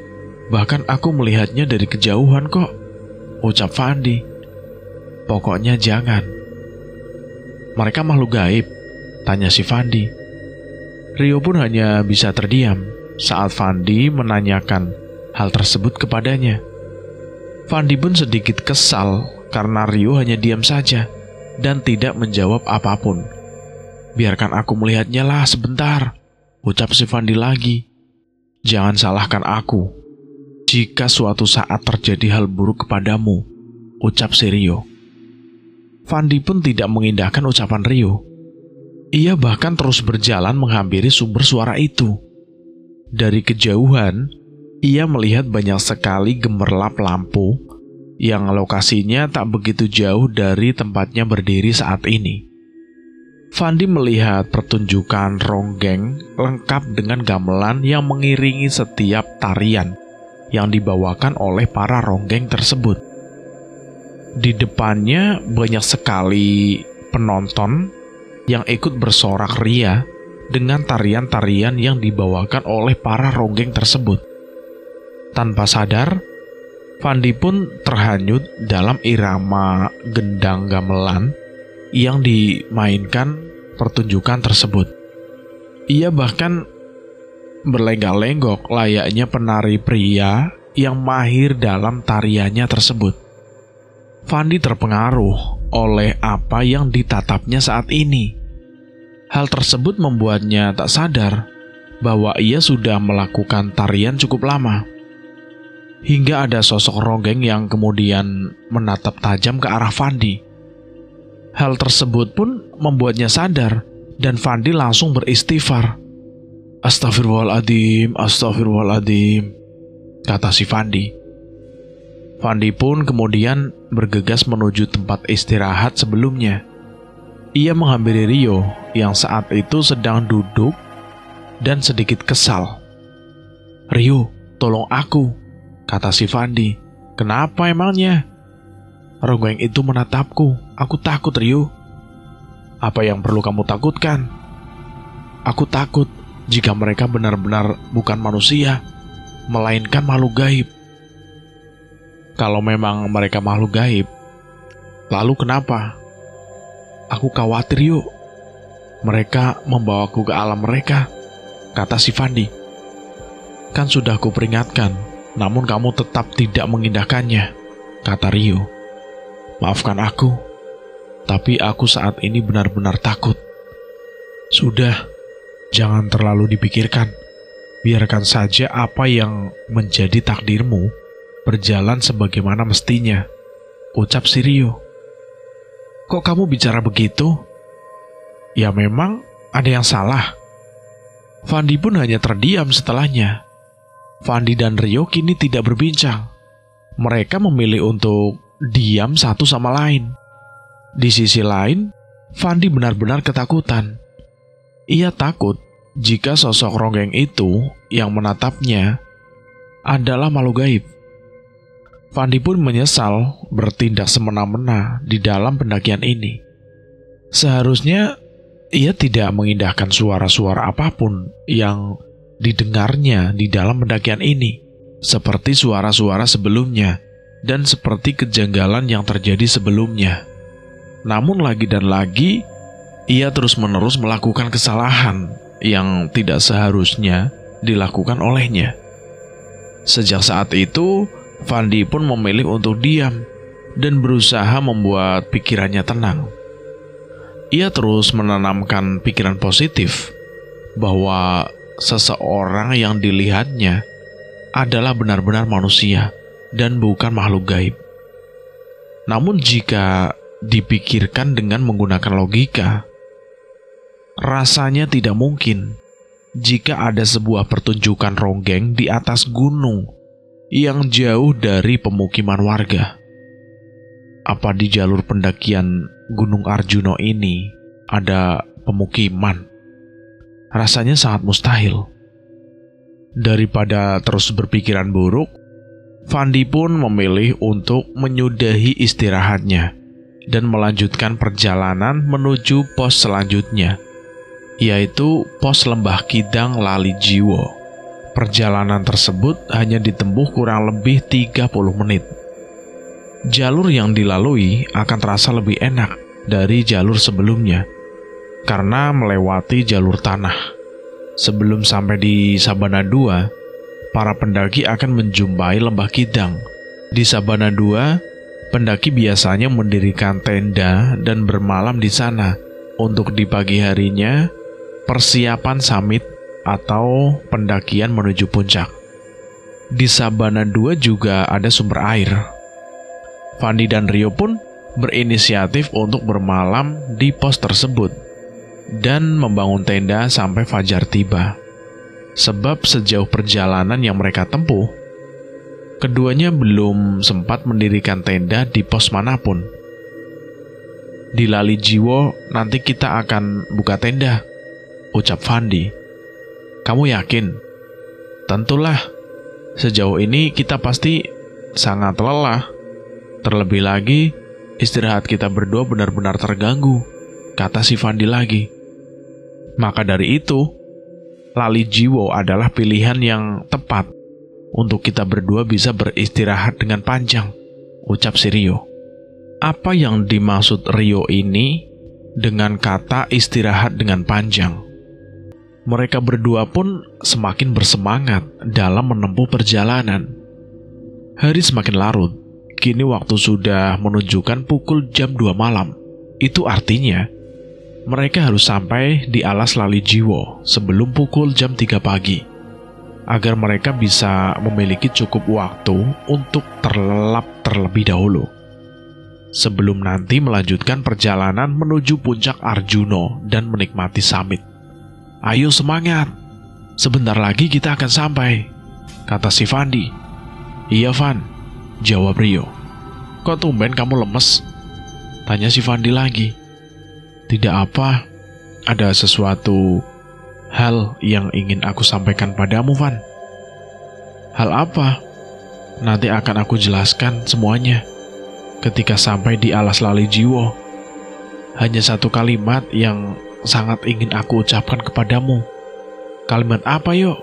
bahkan aku melihatnya dari kejauhan kok," ucap Fandi. "Pokoknya jangan." "Mereka makhluk gaib?" tanya si Fandi. Rio pun hanya bisa terdiam saat Fandi menanyakan hal tersebut kepadanya. Fandi pun sedikit kesal karena Rio hanya diam saja dan tidak menjawab apapun. "Biarkan aku melihatnya lah sebentar," ucap si Fandi lagi. "Jangan salahkan aku jika suatu saat terjadi hal buruk kepadamu," ucap si Rio. Fandi pun tidak mengindahkan ucapan Rio. Ia bahkan terus berjalan menghampiri sumber suara itu. Dari kejauhan, ia melihat banyak sekali gemerlap lampu yang lokasinya tak begitu jauh dari tempatnya berdiri saat ini. Fandi melihat pertunjukan ronggeng lengkap dengan gamelan yang mengiringi setiap tarian yang dibawakan oleh para ronggeng tersebut. Di depannya banyak sekali penonton yang ikut bersorak ria dengan tarian-tarian yang dibawakan oleh para ronggeng tersebut. Tanpa sadar, Fandi pun terhanyut dalam irama gendang gamelan yang dimainkan pertunjukan tersebut. Ia bahkan berlenggak-lenggok layaknya penari pria yang mahir dalam tariannya tersebut. Fandi terpengaruh oleh apa yang ditatapnya saat ini. Hal tersebut membuatnya tak sadar bahwa ia sudah melakukan tarian cukup lama. Hingga ada sosok ronggeng yang kemudian menatap tajam ke arah Fandi. Hal tersebut pun membuatnya sadar dan Fandi langsung beristighfar. "Astagfirullahaladzim, astagfirullahaladzim," kata si Fandi. Fandi pun kemudian bergegas menuju tempat istirahat sebelumnya. Ia menghampiri Rio yang saat itu sedang duduk dan sedikit kesal. "Rio, tolong aku," kata si Fandi. "Kenapa emangnya?" "Ronggeng itu menatapku. Aku takut, Rio." "Apa yang perlu kamu takutkan?" "Aku takut jika mereka benar-benar bukan manusia, melainkan makhluk gaib." "Kalau memang mereka makhluk gaib, lalu kenapa?" "Aku khawatir, yuk. Mereka membawaku ke alam mereka," kata si Fandi. "Kan sudah aku peringatkan, namun kamu tetap tidak mengindahkannya," kata Rio. "Maafkan aku, tapi aku saat ini benar-benar takut." "Sudah, jangan terlalu dipikirkan. Biarkan saja apa yang menjadi takdirmu berjalan sebagaimana mestinya," ucap si Rio. "Kok kamu bicara begitu?" "Ya memang ada yang salah." Fandi pun hanya terdiam setelahnya. Fandi dan Rio kini tidak berbincang. Mereka memilih untuk diam satu sama lain. Di sisi lain, Fandi benar-benar ketakutan. Ia takut jika sosok ronggeng itu yang menatapnya adalah makhluk gaib. Fandi pun menyesal bertindak semena-mena di dalam pendakian ini. Seharusnya ia tidak mengindahkan suara-suara apapun yang didengarnya di dalam pendakian ini, seperti suara-suara sebelumnya dan seperti kejanggalan yang terjadi sebelumnya. Namun lagi dan lagi, ia terus-menerus melakukan kesalahan yang tidak seharusnya dilakukan olehnya. Sejak saat itu, Fandi pun memilih untuk diam dan berusaha membuat pikirannya tenang. Ia terus menanamkan pikiran positif bahwa seseorang yang dilihatnya adalah benar-benar manusia dan bukan makhluk gaib. Namun jika dipikirkan dengan menggunakan logika, rasanya tidak mungkin jika ada sebuah pertunjukan ronggeng di atas gunung yang jauh dari pemukiman warga. Apa di jalur pendakian Gunung Arjuna ini ada pemukiman? Rasanya sangat mustahil. Daripada terus berpikiran buruk, Fandi pun memilih untuk menyudahi istirahatnya dan melanjutkan perjalanan menuju pos selanjutnya, yaitu pos Lembah Kidang Lali Jiwo. Perjalanan tersebut hanya ditempuh kurang lebih 30 menit. Jalur yang dilalui akan terasa lebih enak dari jalur sebelumnya karena melewati jalur tanah. Sebelum sampai di Sabana 2, para pendaki akan menjumpai Lembah Kidang. Di Sabana 2, pendaki biasanya mendirikan tenda dan bermalam di sana untuk di pagi harinya persiapan summit atau pendakian menuju puncak. Di Sabana 2 juga ada sumber air. Fandi dan Rio pun berinisiatif untuk bermalam di pos tersebut dan membangun tenda sampai fajar tiba. Sebab sejauh perjalanan yang mereka tempuh, keduanya belum sempat mendirikan tenda di pos manapun. Di Lali Jiwo nanti kita akan buka tenda, ucap Fandi. Kamu yakin? Tentulah, sejauh ini kita pasti sangat lelah. Terlebih lagi, istirahat kita berdua benar-benar terganggu, kata si Fandi lagi. Maka dari itu, Lali Jiwo adalah pilihan yang tepat untuk kita berdua bisa beristirahat dengan panjang, ucap si Rio. Apa yang dimaksud Rio ini dengan kata istirahat dengan panjang? Mereka berdua pun semakin bersemangat dalam menempuh perjalanan. Hari semakin larut. Kini waktu sudah menunjukkan pukul jam 2 malam. Itu artinya mereka harus sampai di alas Lali Jiwo sebelum pukul jam 3 pagi, agar mereka bisa memiliki cukup waktu untuk terlelap terlebih dahulu, sebelum nanti melanjutkan perjalanan menuju puncak Arjuna dan menikmati summit. Ayo semangat, sebentar lagi kita akan sampai, kata si Fandi. Iya Van, jawab Rio. Kok tumben kamu lemes? Tanya si Fandi lagi. Tidak apa, ada sesuatu hal yang ingin aku sampaikan padamu, Van. Hal apa? Nanti akan aku jelaskan semuanya ketika sampai di alas Lali Jiwo. Hanya satu kalimat yang sangat ingin aku ucapkan kepadamu. Kalimat apa yuk?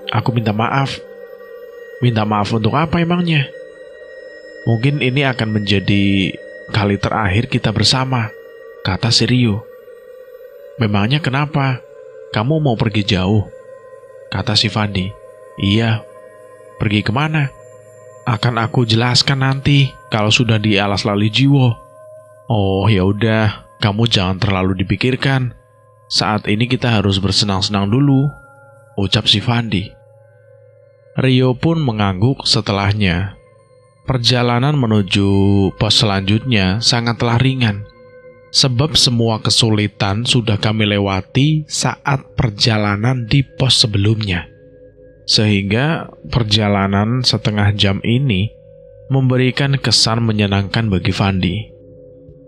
Aku minta maaf. Minta maaf untuk apa emangnya? Mungkin ini akan menjadi kali terakhir kita bersama, kata si Rio. Memangnya kenapa? Kamu mau pergi jauh? Kata si Fandi. Iya. Pergi kemana? Akan aku jelaskan nanti kalau sudah di alas Lali Jiwo. Oh ya udah, kamu jangan terlalu dipikirkan. Saat ini kita harus bersenang-senang dulu, ucap si Fandi. Rio pun mengangguk setelahnya. Perjalanan menuju pos selanjutnya sangatlah ringan, sebab semua kesulitan sudah kami lewati saat perjalanan di pos sebelumnya. Sehingga perjalanan setengah jam ini memberikan kesan menyenangkan bagi Fandi.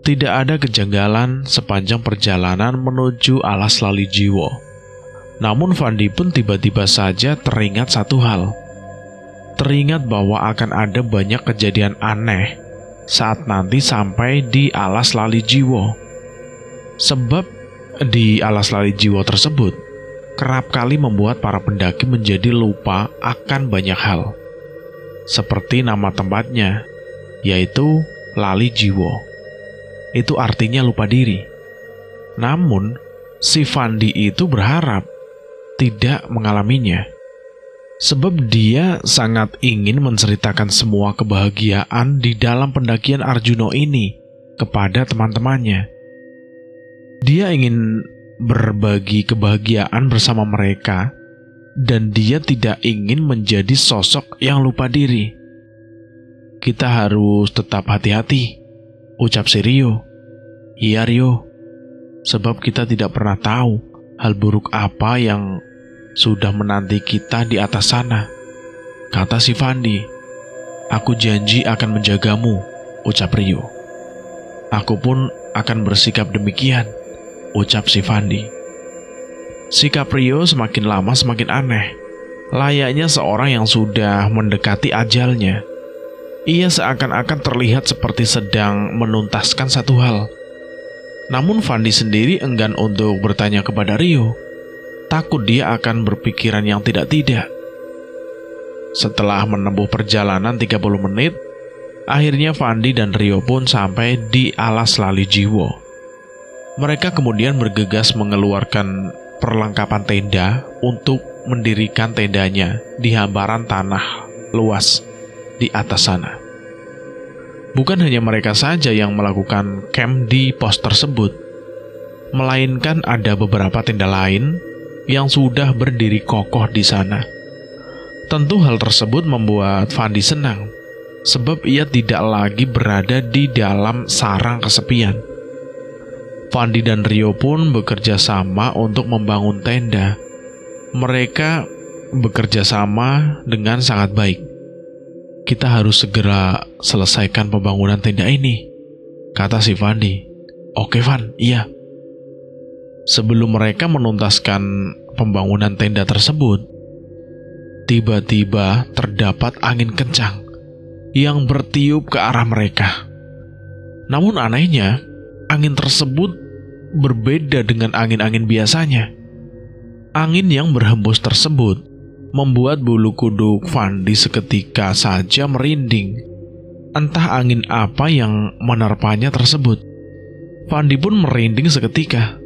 Tidak ada kejanggalan sepanjang perjalanan menuju alas Lali Jiwo. Namun Fandi pun tiba-tiba saja teringat satu hal. Teringat bahwa akan ada banyak kejadian aneh saat nanti sampai di alas Lali Jiwo. Sebab di alas Lali Jiwo tersebut kerap kali membuat para pendaki menjadi lupa akan banyak hal. Seperti nama tempatnya yaitu lali jiwo. Itu artinya lupa diri. Namun, si Fandi itu berharap tidak mengalaminya, sebab dia sangat ingin menceritakan semua kebahagiaan di dalam pendakian Arjuna ini kepada teman-temannya. Dia ingin berbagi kebahagiaan bersama mereka, dan dia tidak ingin menjadi sosok yang lupa diri. Kita harus tetap hati-hati, ucap si Rio. Iya Rio, sebab kita tidak pernah tahu hal buruk apa yang sudah menanti kita di atas sana, kata si Fandi. Aku janji akan menjagamu, ucap Rio. Aku pun akan bersikap demikian, ucap si Fandi. Sikap Rio semakin lama semakin aneh, layaknya seorang yang sudah mendekati ajalnya. Ia seakan-akan terlihat seperti sedang menuntaskan satu hal. Namun Fandi sendiri enggan untuk bertanya kepada Rio, takut dia akan berpikiran yang tidak-tidak. Setelah menempuh perjalanan 30 menit, akhirnya Fandi dan Rio pun sampai di alas lali jiwo. Mereka kemudian bergegas mengeluarkan perlengkapan tenda untuk mendirikan tendanya di hamparan tanah luas di atas sana. Bukan hanya mereka saja yang melakukan camp di pos tersebut, melainkan ada beberapa tenda lain yang sudah berdiri kokoh di sana. Tentu hal tersebut membuat Fandi senang, sebab ia tidak lagi berada di dalam sarang kesepian. Fandi dan Rio pun bekerja sama untuk membangun tenda. Mereka bekerja sama dengan sangat baik. Kita harus segera selesaikan pembangunan tenda ini, kata si Fandi. Oke Van, iya. Sebelum mereka menuntaskan pembangunan tenda tersebut, tiba-tiba terdapat angin kencang yang bertiup ke arah mereka. Namun anehnya, angin tersebut berbeda dengan angin-angin biasanya. Angin yang berhembus tersebut membuat bulu kuduk Fandi seketika saja merinding. Entah angin apa yang menerpanya tersebut. Fandi pun merinding seketika.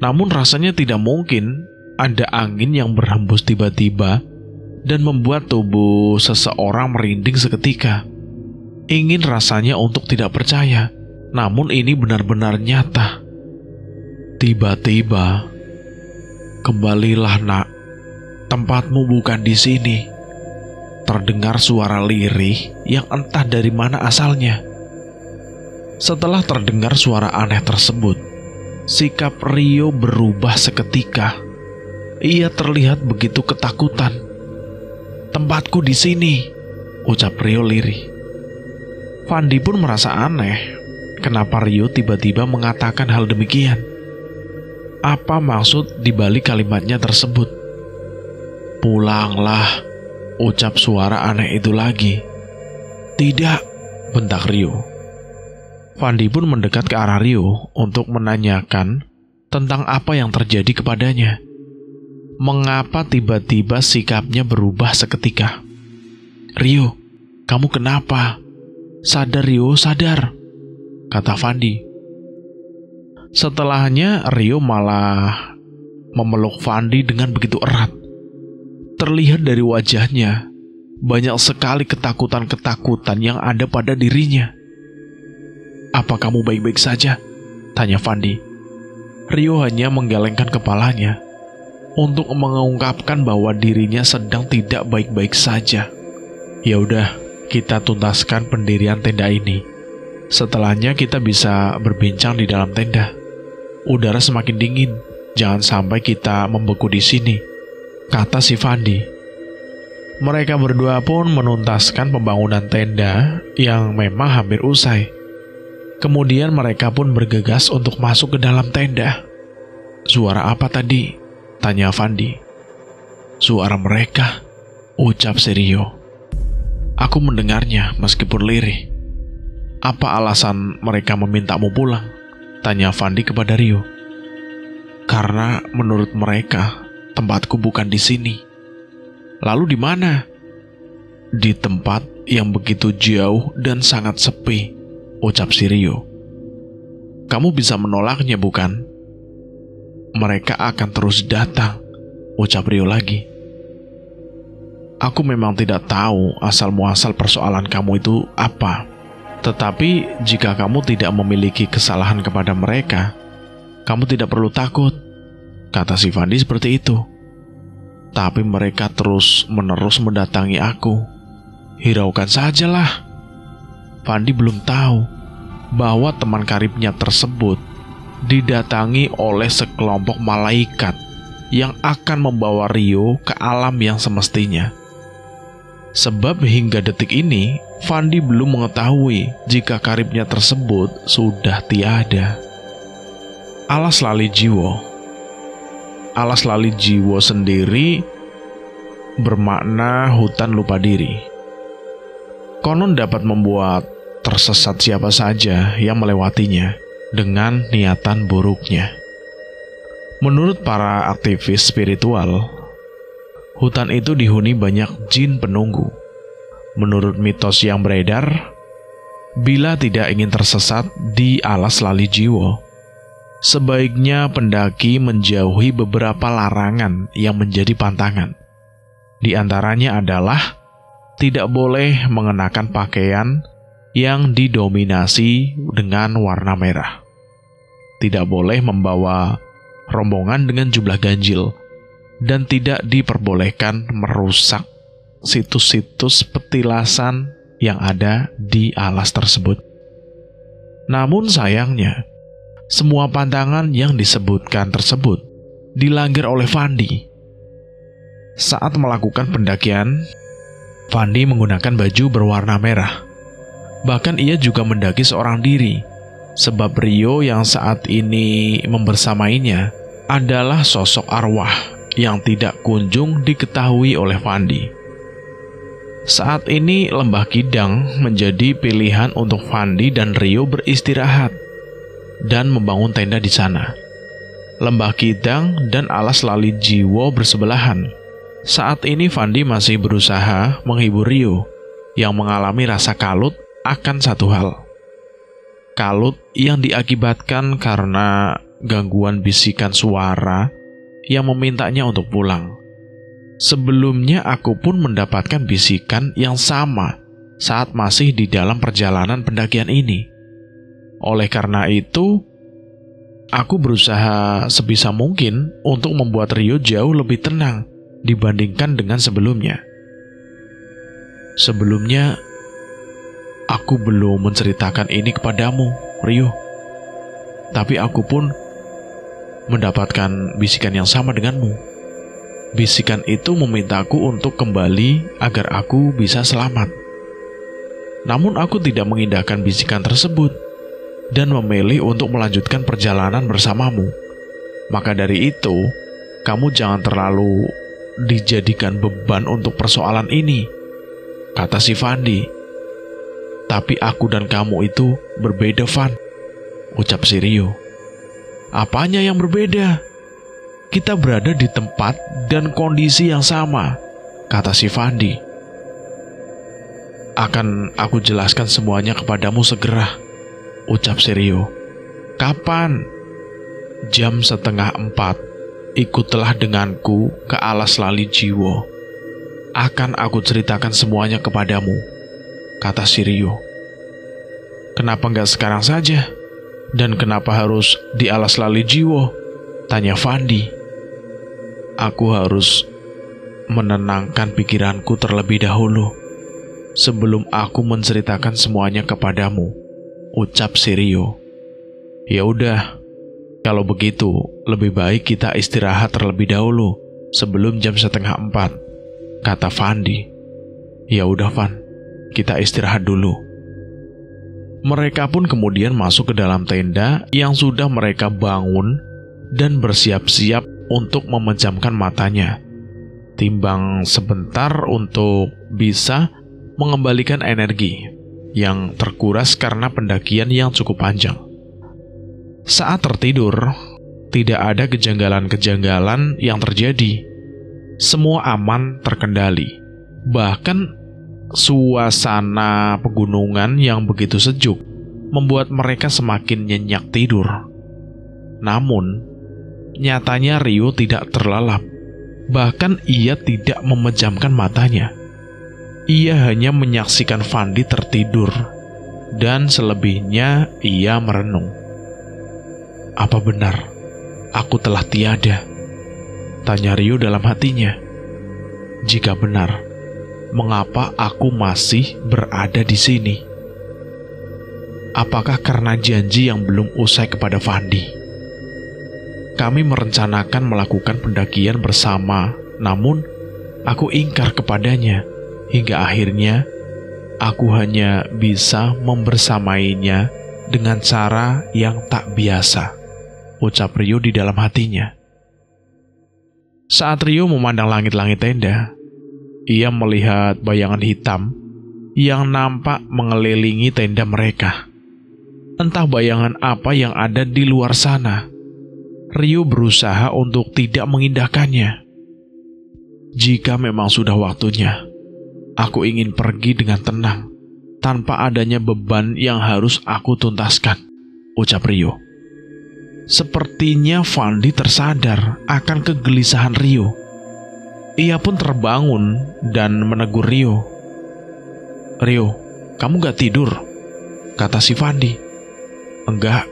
Namun rasanya tidak mungkin ada angin yang berhembus tiba-tiba dan membuat tubuh seseorang merinding seketika. Ingin rasanya untuk tidak percaya, namun ini benar-benar nyata. Tiba-tiba, kembalilah nak, tempatmu bukan di sini. Terdengar suara lirih yang entah dari mana asalnya. Setelah terdengar suara aneh tersebut, sikap Rio berubah seketika. Ia terlihat begitu ketakutan. Tempatku di sini, ucap Rio lirih. Fandi pun merasa aneh. Kenapa Rio tiba-tiba mengatakan hal demikian? Apa maksud di balik kalimatnya tersebut? Pulanglah, ucap suara aneh itu lagi. Tidak, bentak Rio. Fandi pun mendekat ke arah Rio untuk menanyakan tentang apa yang terjadi kepadanya. Mengapa tiba-tiba sikapnya berubah seketika? Rio, kamu kenapa? Sadar Rio, sadar, kata Fandi. Setelahnya Rio malah memeluk Fandi dengan begitu erat. Terlihat dari wajahnya banyak sekali ketakutan-ketakutan yang ada pada dirinya. Apa kamu baik-baik saja? Tanya Fandi. Rio hanya menggelengkan kepalanya untuk mengungkapkan bahwa dirinya sedang tidak baik-baik saja. Ya udah, kita tuntaskan pendirian tenda ini. Setelahnya kita bisa berbincang di dalam tenda. Udara semakin dingin, jangan sampai kita membeku di sini, kata si Fandi. Mereka berdua pun menuntaskan pembangunan tenda yang memang hampir usai. Kemudian mereka pun bergegas untuk masuk ke dalam tenda. Suara apa tadi? Tanya Fandi. Suara mereka, ucap Rio. Aku mendengarnya meskipun lirih. Apa alasan mereka memintamu pulang? Tanya Fandi kepada Rio. Karena menurut mereka, tempatku bukan di sini. Lalu di mana? Di tempat yang begitu jauh dan sangat sepi, ucap si Rio. Kamu bisa menolaknya, bukan? Mereka akan terus datang, ucap Rio lagi. Aku memang tidak tahu asal-muasal persoalan kamu itu apa. Tetapi jika kamu tidak memiliki kesalahan kepada mereka, kamu tidak perlu takut, kata si Fandi seperti itu. Tapi mereka terus-menerus mendatangi aku. Hiraukan sajalah. Fandi belum tahu bahwa teman karibnya tersebut didatangi oleh sekelompok malaikat yang akan membawa Rio ke alam yang semestinya. Sebab hingga detik ini, Fandi belum mengetahui jika karibnya tersebut sudah tiada. Alas Lali Jiwo. Alas Lali Jiwo sendiri bermakna hutan lupa diri. Konon dapat membuat tersesat siapa saja yang melewatinya dengan niatan buruknya. Menurut para aktivis spiritual, hutan itu dihuni banyak jin penunggu. Menurut mitos yang beredar, bila tidak ingin tersesat di Alas Lali Jiwo, sebaiknya pendaki menjauhi beberapa larangan yang menjadi pantangan. Di antaranya adalah tidak boleh mengenakan pakaian yang didominasi dengan warna merah. Tidak boleh membawa rombongan dengan jumlah ganjil, dan tidak diperbolehkan merusak situs-situs petilasan yang ada di alas tersebut. Namun sayangnya, semua pantangan yang disebutkan tersebut dilanggar oleh Fandi. Saat melakukan pendakian, Fandi menggunakan baju berwarna merah. Bahkan ia juga mendaki seorang diri, sebab Rio yang saat ini membersamainya adalah sosok arwah yang tidak kunjung diketahui oleh Fandi. Saat ini Lembah Kidang menjadi pilihan untuk Fandi dan Rio beristirahat dan membangun tenda di sana. Lembah Kidang dan Alas Lali Jiwo bersebelahan. Saat ini Fandi masih berusaha menghibur Rio yang mengalami rasa kalut akan satu hal. Kalut yang diakibatkan karena gangguan bisikan suara yang memintanya untuk pulang. Sebelumnya aku pun mendapatkan bisikan yang sama saat masih di dalam perjalanan pendakian ini. Oleh karena itu, aku berusaha sebisa mungkin untuk membuat Rio jauh lebih tenang dibandingkan dengan sebelumnya. Sebelumnya, aku belum menceritakan ini kepadamu, Rio. Tapi aku pun mendapatkan bisikan yang sama denganmu. Bisikan itu memintaku untuk kembali agar aku bisa selamat. Namun aku tidak mengindahkan bisikan tersebut dan memilih untuk melanjutkan perjalanan bersamamu. Maka dari itu, kamu jangan terlalu dijadikan beban untuk persoalan ini, kata si Fandi. Tapi aku dan kamu itu berbeda, Van, ucap si Rio. Apanya yang berbeda? Kita berada di tempat dan kondisi yang sama, kata si Fandi. Akan aku jelaskan semuanya kepadamu segera, ucap si Rio. Kapan? Jam 3:30. Ikutlah denganku ke Alas Lali Jiwo. Akan aku ceritakan semuanya kepadamu, kata si Rio. Kenapa nggak sekarang saja? Dan kenapa harus di Alas Lali Jiwo? Tanya Fandi. Aku harus menenangkan pikiranku terlebih dahulu sebelum aku menceritakan semuanya kepadamu, ucap si Rio. Ya udah, kalau begitu lebih baik kita istirahat terlebih dahulu sebelum jam 3:30, kata Fandi. Ya udah, Van, kita istirahat dulu. Mereka pun kemudian masuk ke dalam tenda yang sudah mereka bangun dan bersiap-siap untuk memejamkan matanya, timbang sebentar untuk bisa mengembalikan energi yang terkuras karena pendakian yang cukup panjang. Saat tertidur, tidak ada kejanggalan-kejanggalan yang terjadi. Semua aman terkendali. Bahkan Suasana pegunungan yang begitu sejuk membuat mereka semakin nyenyak tidur. Namun, nyatanya Rio tidak terlelap. Bahkan ia tidak memejamkan matanya. Ia hanya menyaksikan Fandi tertidur, dan selebihnya ia merenung. Apa benar aku telah tiada? Tanya Rio dalam hatinya. Jika benar, mengapa aku masih berada di sini? Apakah karena janji yang belum usai kepada Fandi? Kami merencanakan melakukan pendakian bersama, namun aku ingkar kepadanya, hingga akhirnya aku hanya bisa membersamainya dengan cara yang tak biasa, ucap Rio di dalam hatinya. Saat Rio memandang langit-langit tenda, ia melihat bayangan hitam yang nampak mengelilingi tenda mereka. Entah bayangan apa yang ada di luar sana. Rio berusaha untuk tidak mengindahkannya. Jika memang sudah waktunya, aku ingin pergi dengan tenang, tanpa adanya beban yang harus aku tuntaskan, ucap Rio. Sepertinya Fandi tersadar akan kegelisahan Rio. Ia pun terbangun dan menegur Rio. Rio, kamu gak tidur? Kata si Fandi. Enggak.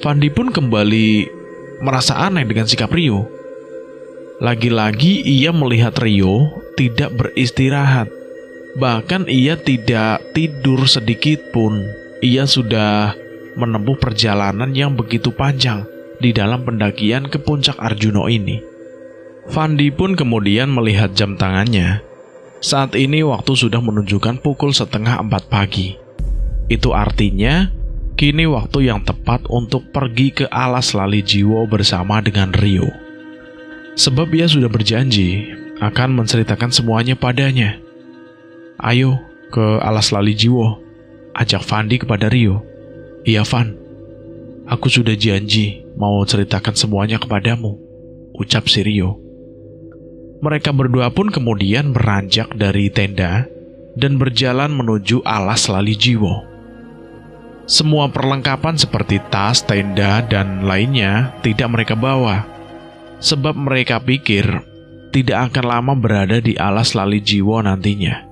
Fandi pun kembali merasa aneh dengan sikap Rio. Lagi-lagi ia melihat Rio tidak beristirahat. Bahkan ia tidak tidur sedikit pun. Ia sudah menempuh perjalanan yang begitu panjang di dalam pendakian ke puncak Arjuno ini. Fandi pun kemudian melihat jam tangannya. Saat ini waktu sudah menunjukkan pukul 3:30 pagi. Itu artinya kini waktu yang tepat untuk pergi ke Alas Lali Jiwo bersama dengan Rio. Sebab ia sudah berjanji akan menceritakan semuanya padanya. Ayo ke Alas Lali Jiwo, ajak Fandi kepada Rio. Iya Van, aku sudah janji mau ceritakan semuanya kepadamu, ucap si Rio. Mereka berdua pun kemudian beranjak dari tenda dan berjalan menuju Alas Lali Jiwo. Semua perlengkapan seperti tas, tenda, dan lainnya tidak mereka bawa. Sebab mereka pikir tidak akan lama berada di Alas Lali Jiwo nantinya.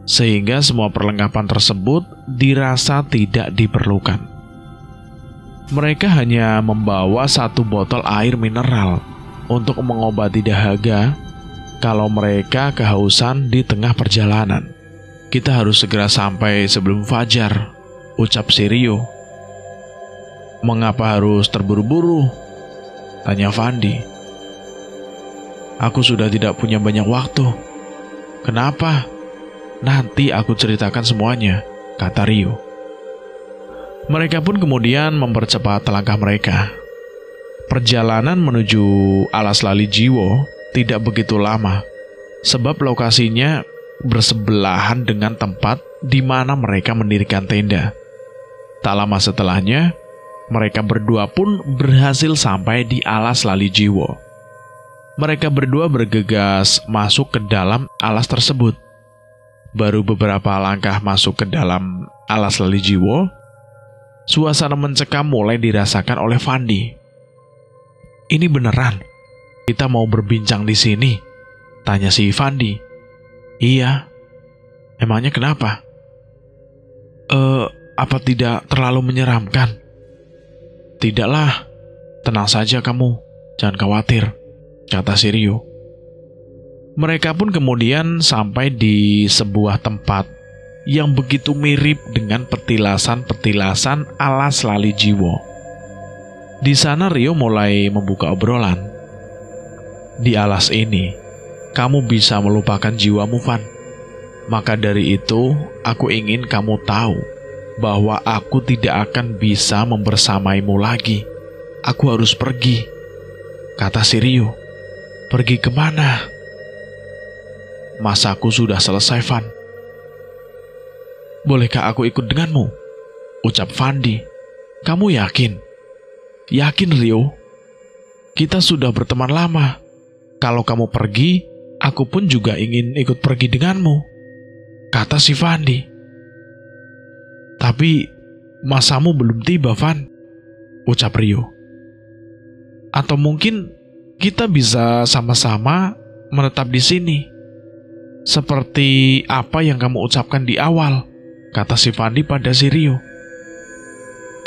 Sehingga semua perlengkapan tersebut dirasa tidak diperlukan. Mereka hanya membawa 1 botol air mineral untuk mengobati dahaga kalau mereka kehausan di tengah perjalanan. Kita harus segera sampai sebelum fajar, ucap si Rio. Mengapa harus terburu-buru? Tanya Fandi. Aku sudah tidak punya banyak waktu. Kenapa? Nanti aku ceritakan semuanya, kata Rio. Mereka pun kemudian mempercepat langkah mereka. Perjalanan menuju Alas Lali Jiwo tidak begitu lama, sebab lokasinya bersebelahan dengan tempat di mana mereka mendirikan tenda. Tak lama setelahnya, mereka berdua pun berhasil sampai di Alas Lali Jiwo. Mereka berdua bergegas masuk ke dalam alas tersebut. Baru beberapa langkah masuk ke dalam Alas Lali Jiwo, suasana mencekam mulai dirasakan oleh Fandi. Ini beneran? Kita mau berbincang di sini? Tanya si Fandi. Iya. Emangnya kenapa? Apa tidak terlalu menyeramkan? Tidaklah. Tenang saja kamu. Jangan khawatir, kata si Rio. Mereka pun kemudian sampai di sebuah tempat yang begitu mirip dengan petilasan-petilasan Alas Lali Jiwo. Di sana Rio mulai membuka obrolan. Di alas ini, kamu bisa melupakan jiwamu, Van. Maka dari itu, aku ingin kamu tahu bahwa aku tidak akan bisa membersamaimu lagi. Aku harus pergi, kata si Rio. Pergi kemana? Masaku sudah selesai, Van. Bolehkah aku ikut denganmu? Ucap Fandi. Kamu yakin? Yakin, Rio? Kita sudah berteman lama. Kalau kamu pergi, aku pun juga ingin ikut pergi denganmu. kata si Fandi. Tapi masamu belum tiba, Van, ucap Rio. Atau mungkin kita bisa sama-sama menetap di sini. Seperti apa yang kamu ucapkan di awal, kata si Fandi pada si Rio.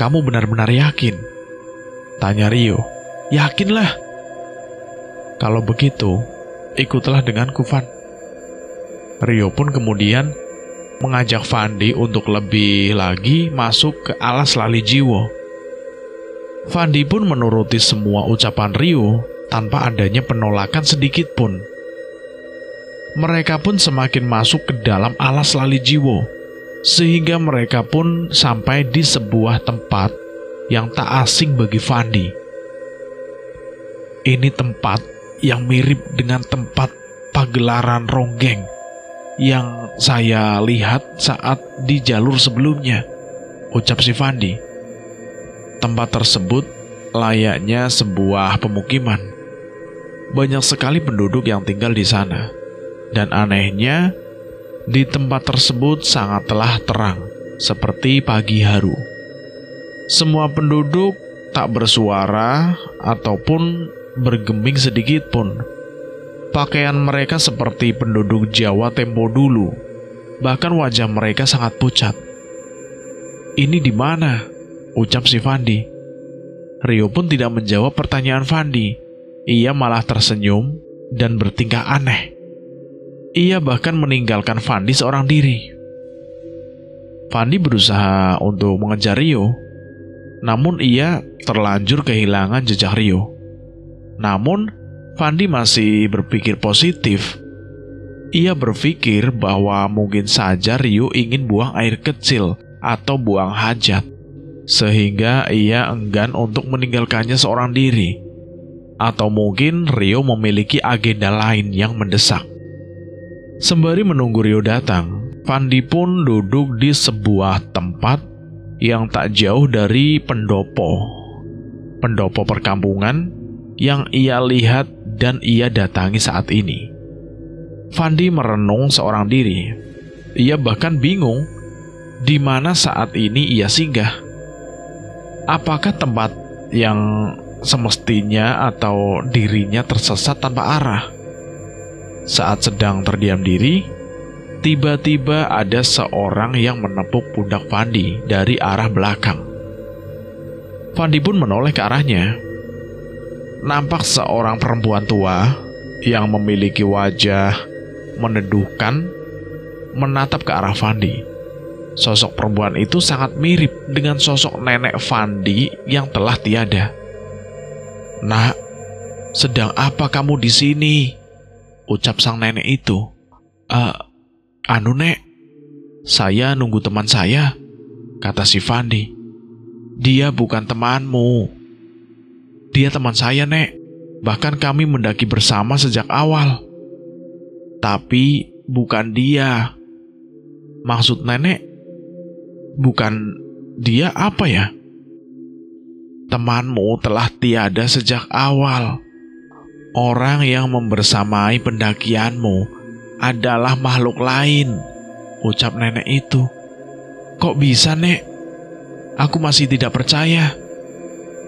Kamu benar-benar yakin? Tanya Rio. Yakinlah. Kalau begitu, ikutlah denganku, Van. Rio pun kemudian mengajak Fandi untuk lebih lagi masuk ke alas Lali Jiwo. Fandi pun menuruti semua ucapan Rio tanpa adanya penolakan sedikit pun. Mereka pun semakin masuk ke dalam alas Lali Jiwo, sehingga mereka pun sampai di sebuah tempat yang tak asing bagi Fandi. Ini tempat yang mirip dengan tempat pagelaran ronggeng yang saya lihat saat di jalur sebelumnya, ucap si Fandi. Tempat tersebut layaknya sebuah pemukiman. Banyak sekali penduduk yang tinggal di sana. Dan anehnya, di tempat tersebut sangatlah terang, seperti pagi haru. Semua penduduk tak bersuara ataupun bergeming sedikit pun. Pakaian mereka seperti penduduk Jawa tempo dulu. Bahkan wajah mereka sangat pucat. Ini di mana? Ucap si Fandi. Rio pun tidak menjawab pertanyaan Fandi. Ia malah tersenyum dan bertingkah aneh. Ia bahkan meninggalkan Fandi seorang diri. Fandi berusaha untuk mengejar Rio, namun ia terlanjur kehilangan jejak Rio. Namun, Fandi masih berpikir positif. Ia berpikir bahwa mungkin saja Rio ingin buang air kecil atau buang hajat, sehingga ia enggan untuk meninggalkannya seorang diri. Atau mungkin Rio memiliki agenda lain yang mendesak. Sembari menunggu Rio datang, Fandi pun duduk di sebuah tempat yang tak jauh dari pendopo perkampungan yang ia lihat dan ia datangi saat ini. Fandi merenung seorang diri. Ia bahkan bingung di mana saat ini ia singgah. Apakah tempat yang semestinya atau dirinya tersesat tanpa arah? Saat sedang terdiam diri, tiba-tiba ada seorang yang menepuk pundak Fandi dari arah belakang. Fandi pun menoleh ke arahnya. Nampak seorang perempuan tua yang memiliki wajah meneduhkan menatap ke arah Fandi. Sosok perempuan itu sangat mirip dengan sosok nenek Fandi yang telah tiada. Nak, sedang apa kamu di sini? Ucap sang nenek itu. Anu nek, saya nunggu teman saya, kata si Fandi. Dia bukan temanmu. Dia teman saya, nek. Bahkan kami mendaki bersama sejak awal. Tapi bukan dia. Maksud nenek, bukan dia apa ya? Temanmu telah tiada sejak awal. Orang yang membersamai pendakianmu adalah makhluk lain, ucap nenek itu. Kok bisa, nek? Aku masih tidak percaya.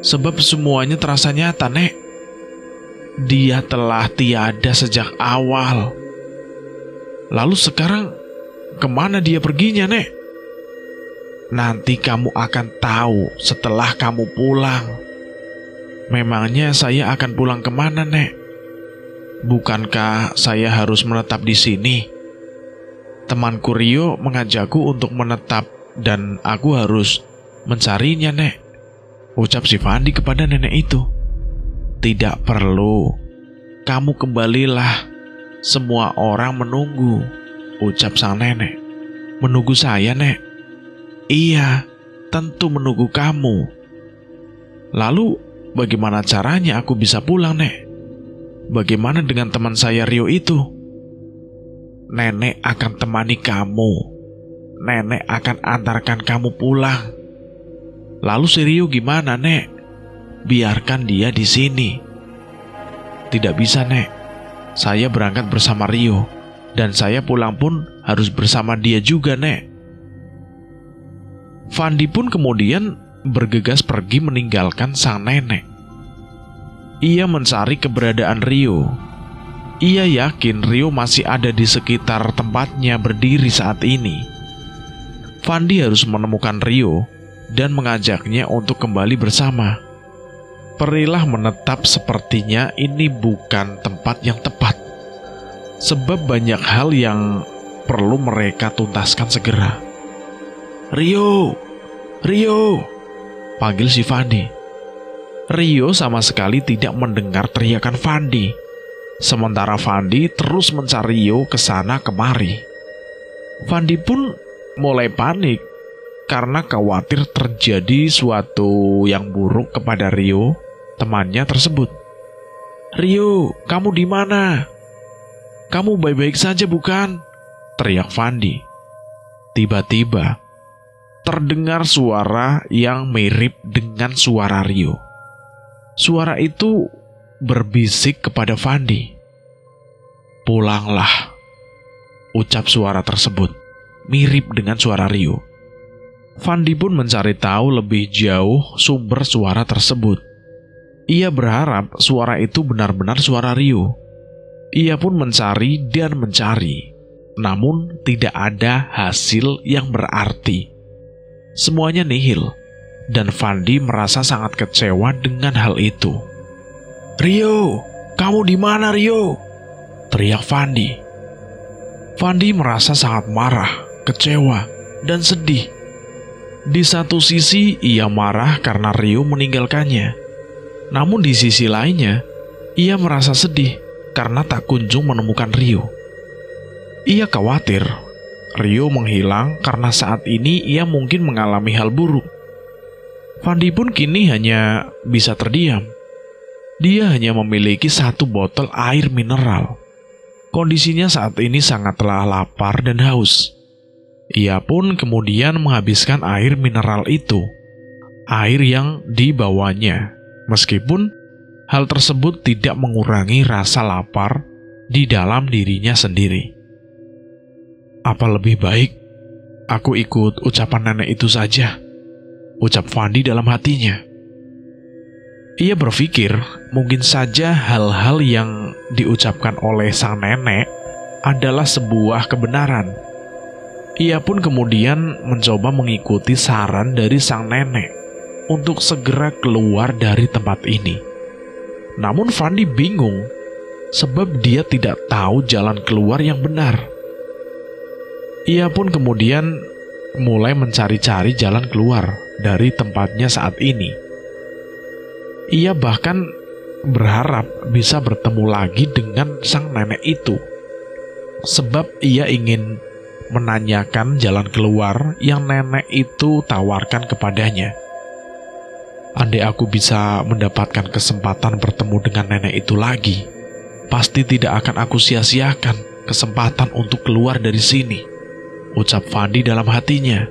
Sebab semuanya terasa nyata, nek. Dia telah tiada sejak awal. Lalu sekarang kemana dia perginya, nek? Nanti kamu akan tahu setelah kamu pulang. Memangnya saya akan pulang kemana, nek? Bukankah saya harus menetap di sini? Temanku Rio mengajakku untuk menetap dan aku harus mencarinya, nek. Ucap si Fandi kepada nenek itu. Tidak perlu. Kamu kembalilah. Semua orang menunggu, ucap sang nenek. Menunggu saya, nek? Iya, tentu menunggu kamu. Lalu, bagaimana caranya aku bisa pulang, nek? Bagaimana dengan teman saya Rio itu? Nenek akan temani kamu. Nenek akan antarkan kamu pulang. Lalu si Rio gimana, nek? Biarkan dia di sini. Tidak bisa, nek. Saya berangkat bersama Rio. Dan saya pulang pun harus bersama dia juga, Nek. Fandi pun kemudian bergegas pergi meninggalkan sang nenek. Ia mencari keberadaan Rio. Ia yakin Rio masih ada di sekitar tempatnya berdiri saat ini. Fandi harus menemukan Rio dan mengajaknya untuk kembali bersama. Perilah menetap sepertinya ini bukan tempat yang tepat. Sebab banyak hal yang perlu mereka tuntaskan segera. "Rio! Rio!" panggil si Fandi. Rio sama sekali tidak mendengar teriakan Fandi. Sementara Fandi terus mencari Rio ke sana kemari. Fandi pun mulai panik karena khawatir terjadi suatu yang buruk kepada Rio, temannya tersebut. "Rio, kamu di mana? Kamu baik-baik saja bukan?" teriak Fandi. Tiba-tiba terdengar suara yang mirip dengan suara Rio. Suara itu berbisik kepada Fandi. "Pulanglah," ucap suara tersebut, mirip dengan suara Rio. Fandi pun mencari tahu lebih jauh sumber suara tersebut. Ia berharap suara itu benar-benar suara Rio. Ia pun mencari dan mencari, namun tidak ada hasil yang berarti. Semuanya nihil, dan Fandi merasa sangat kecewa dengan hal itu. "Rio, kamu di mana, Rio?" teriak Fandi. Fandi merasa sangat marah, kecewa, dan sedih. Di satu sisi ia marah karena Rio meninggalkannya. Namun di sisi lainnya, ia merasa sedih karena tak kunjung menemukan Rio. Ia khawatir Rio menghilang karena saat ini ia mungkin mengalami hal buruk. Fandi pun kini hanya bisa terdiam. Dia hanya memiliki 1 botol air mineral. Kondisinya saat ini sangatlah lapar dan haus. Ia pun kemudian menghabiskan air mineral itu, air yang dibawanya, meskipun hal tersebut tidak mengurangi rasa lapar di dalam dirinya sendiri. "Apa lebih baik aku ikut ucapan nenek itu saja?" ucap Fandi dalam hatinya. Ia berpikir mungkin saja hal-hal yang diucapkan oleh sang nenek adalah sebuah kebenaran. Ia pun kemudian mencoba mengikuti saran dari sang nenek untuk segera keluar dari tempat ini. Namun Fandi bingung sebab dia tidak tahu jalan keluar yang benar. Ia pun kemudian mulai mencari-cari jalan keluar dari tempatnya saat ini. Ia bahkan berharap bisa bertemu lagi dengan sang nenek itu, sebab ia ingin menanyakan jalan keluar yang nenek itu tawarkan kepadanya. Andai aku bisa mendapatkan kesempatan bertemu dengan nenek itu lagi, pasti tidak akan aku sia-siakan kesempatan untuk keluar dari sini, ucap Fandi dalam hatinya.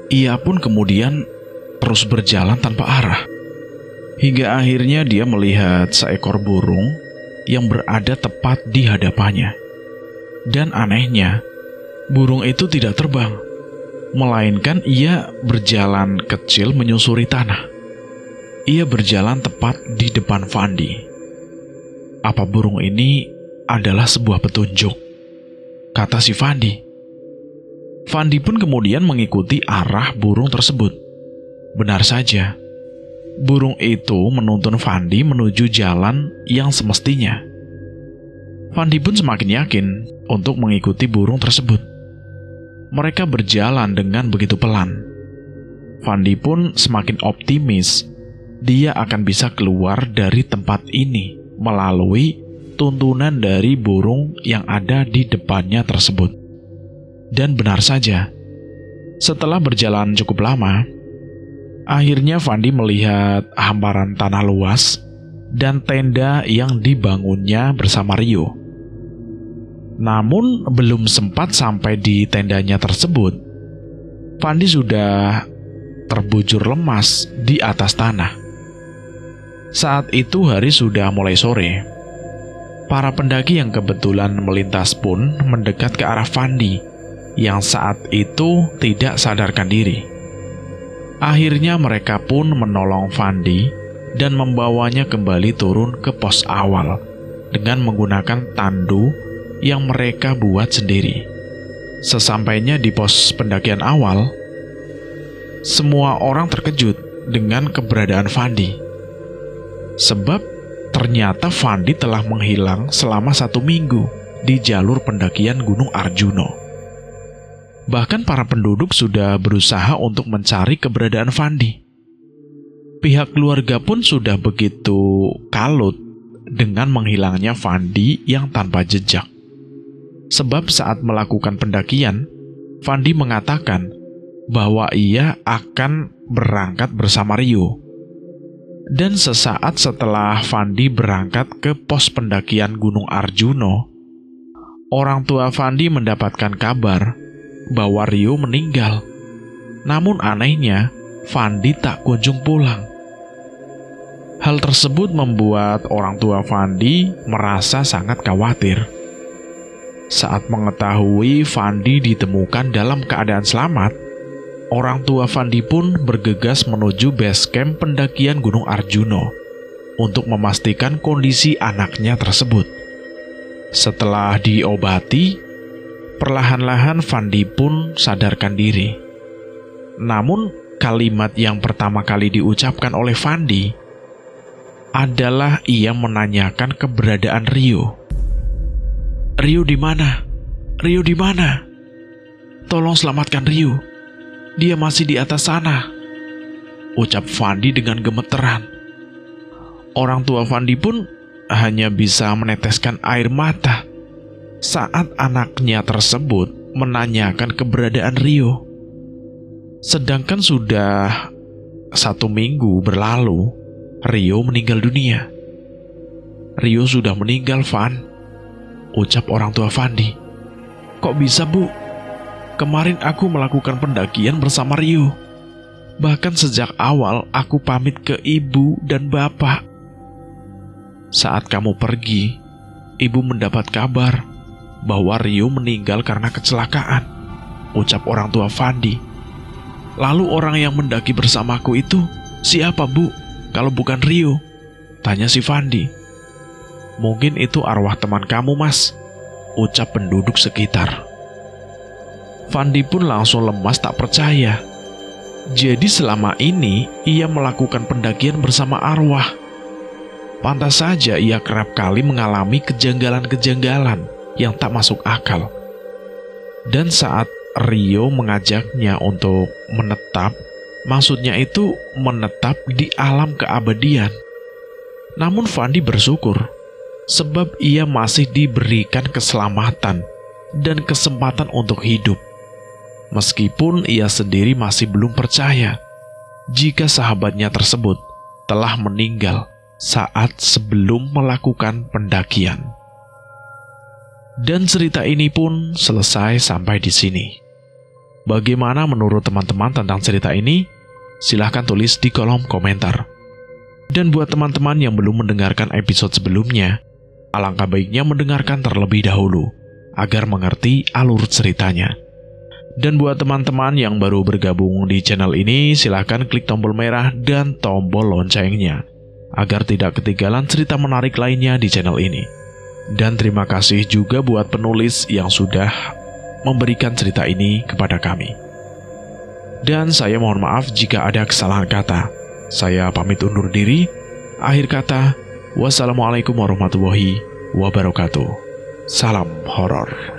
Ia pun kemudian terus berjalan tanpa arah, hingga akhirnya dia melihat seekor burung yang berada tepat di hadapannya. Dan anehnya, burung itu tidak terbang, melainkan ia berjalan kecil menyusuri tanah. Ia berjalan tepat di depan Fandi. Apa burung ini adalah sebuah petunjuk, kata si Fandi. Fandi pun kemudian mengikuti arah burung tersebut. Benar saja, burung itu menuntun Fandi menuju jalan yang semestinya. Fandi pun semakin yakin untuk mengikuti burung tersebut. Mereka berjalan dengan begitu pelan. Fandi pun semakin optimis dia akan bisa keluar dari tempat ini melalui tuntunan dari burung yang ada di depannya tersebut. Dan benar saja, setelah berjalan cukup lama, akhirnya Fandi melihat hamparan tanah luas dan tenda yang dibangunnya bersama Rio. Namun belum sempat sampai di tendanya tersebut, Fandi sudah terbujur lemas di atas tanah. Saat itu hari sudah mulai sore. Para pendaki yang kebetulan melintas pun mendekat ke arah Fandi, yang saat itu tidak sadarkan diri. Akhirnya mereka pun menolong Fandi dan membawanya kembali turun ke pos awal dengan menggunakan tandu yang mereka buat sendiri. Sesampainya di pos pendakian awal, semua orang terkejut dengan keberadaan Fandi. Sebab ternyata Fandi telah menghilang selama 1 minggu di jalur pendakian Gunung Arjuno. Bahkan para penduduk sudah berusaha untuk mencari keberadaan Fandi. Pihak keluarga pun sudah begitu kalut dengan menghilangnya Fandi yang tanpa jejak. Sebab saat melakukan pendakian, Fandi mengatakan bahwa ia akan berangkat bersama Rio. Dan sesaat setelah Fandi berangkat ke pos pendakian Gunung Arjuno, orang tua Fandi mendapatkan kabar bahwa Rio meninggal. Namun anehnya, Fandi tak kunjung pulang. Hal tersebut membuat orang tua Fandi merasa sangat khawatir. Saat mengetahui Fandi ditemukan dalam keadaan selamat, orang tua Fandi pun bergegas menuju base camp pendakian Gunung Arjuno untuk memastikan kondisi anaknya tersebut. Setelah diobati, perlahan-lahan Fandi pun sadarkan diri. Namun, kalimat yang pertama kali diucapkan oleh Fandi adalah ia menanyakan keberadaan Rio. "Rio di mana? Rio di mana? Tolong selamatkan Rio. Dia masih di atas sana," ucap Fandi dengan gemeteran. Orang tua Fandi pun hanya bisa meneteskan air mata saat anaknya tersebut menanyakan keberadaan Rio. Sedangkan sudah 1 minggu berlalu, Rio meninggal dunia. "Rio sudah meninggal, Van," ucap orang tua Fandi. "Kok bisa, Bu? Kemarin aku melakukan pendakian bersama Rio. Bahkan sejak awal aku pamit ke ibu dan bapak. Saat kamu pergi, ibu mendapat kabar bahwa Rio meninggal karena kecelakaan," ucap orang tua Fandi. "Lalu orang yang mendaki bersamaku itu siapa, Bu? Kalau bukan Rio?" tanya si Fandi. "Mungkin itu arwah teman kamu, Mas," ucap penduduk sekitar. Fandi pun langsung lemas tak percaya. Jadi selama ini ia melakukan pendakian bersama arwah. Pantas saja ia kerap kali mengalami kejanggalan-kejanggalan yang tak masuk akal. Dan saat Rio mengajaknya untuk menetap, maksudnya itu menetap di alam keabadian. Namun Fandi bersyukur, sebab ia masih diberikan keselamatan dan kesempatan untuk hidup. Meskipun ia sendiri masih belum percaya jika sahabatnya tersebut telah meninggal saat sebelum melakukan pendakian. Dan cerita ini pun selesai sampai di sini. Bagaimana menurut teman-teman tentang cerita ini? Silahkan tulis di kolom komentar. Dan buat teman-teman yang belum mendengarkan episode sebelumnya, alangkah baiknya mendengarkan terlebih dahulu agar mengerti alur ceritanya. Dan buat teman-teman yang baru bergabung di channel ini, silahkan klik tombol merah dan tombol loncengnya agar tidak ketinggalan cerita menarik lainnya di channel ini. Dan terima kasih juga buat penulis yang sudah memberikan cerita ini kepada kami. Dan saya mohon maaf jika ada kesalahan kata. Saya pamit undur diri. Akhir kata, wassalamualaikum warahmatullahi wabarakatuh. Salam horor.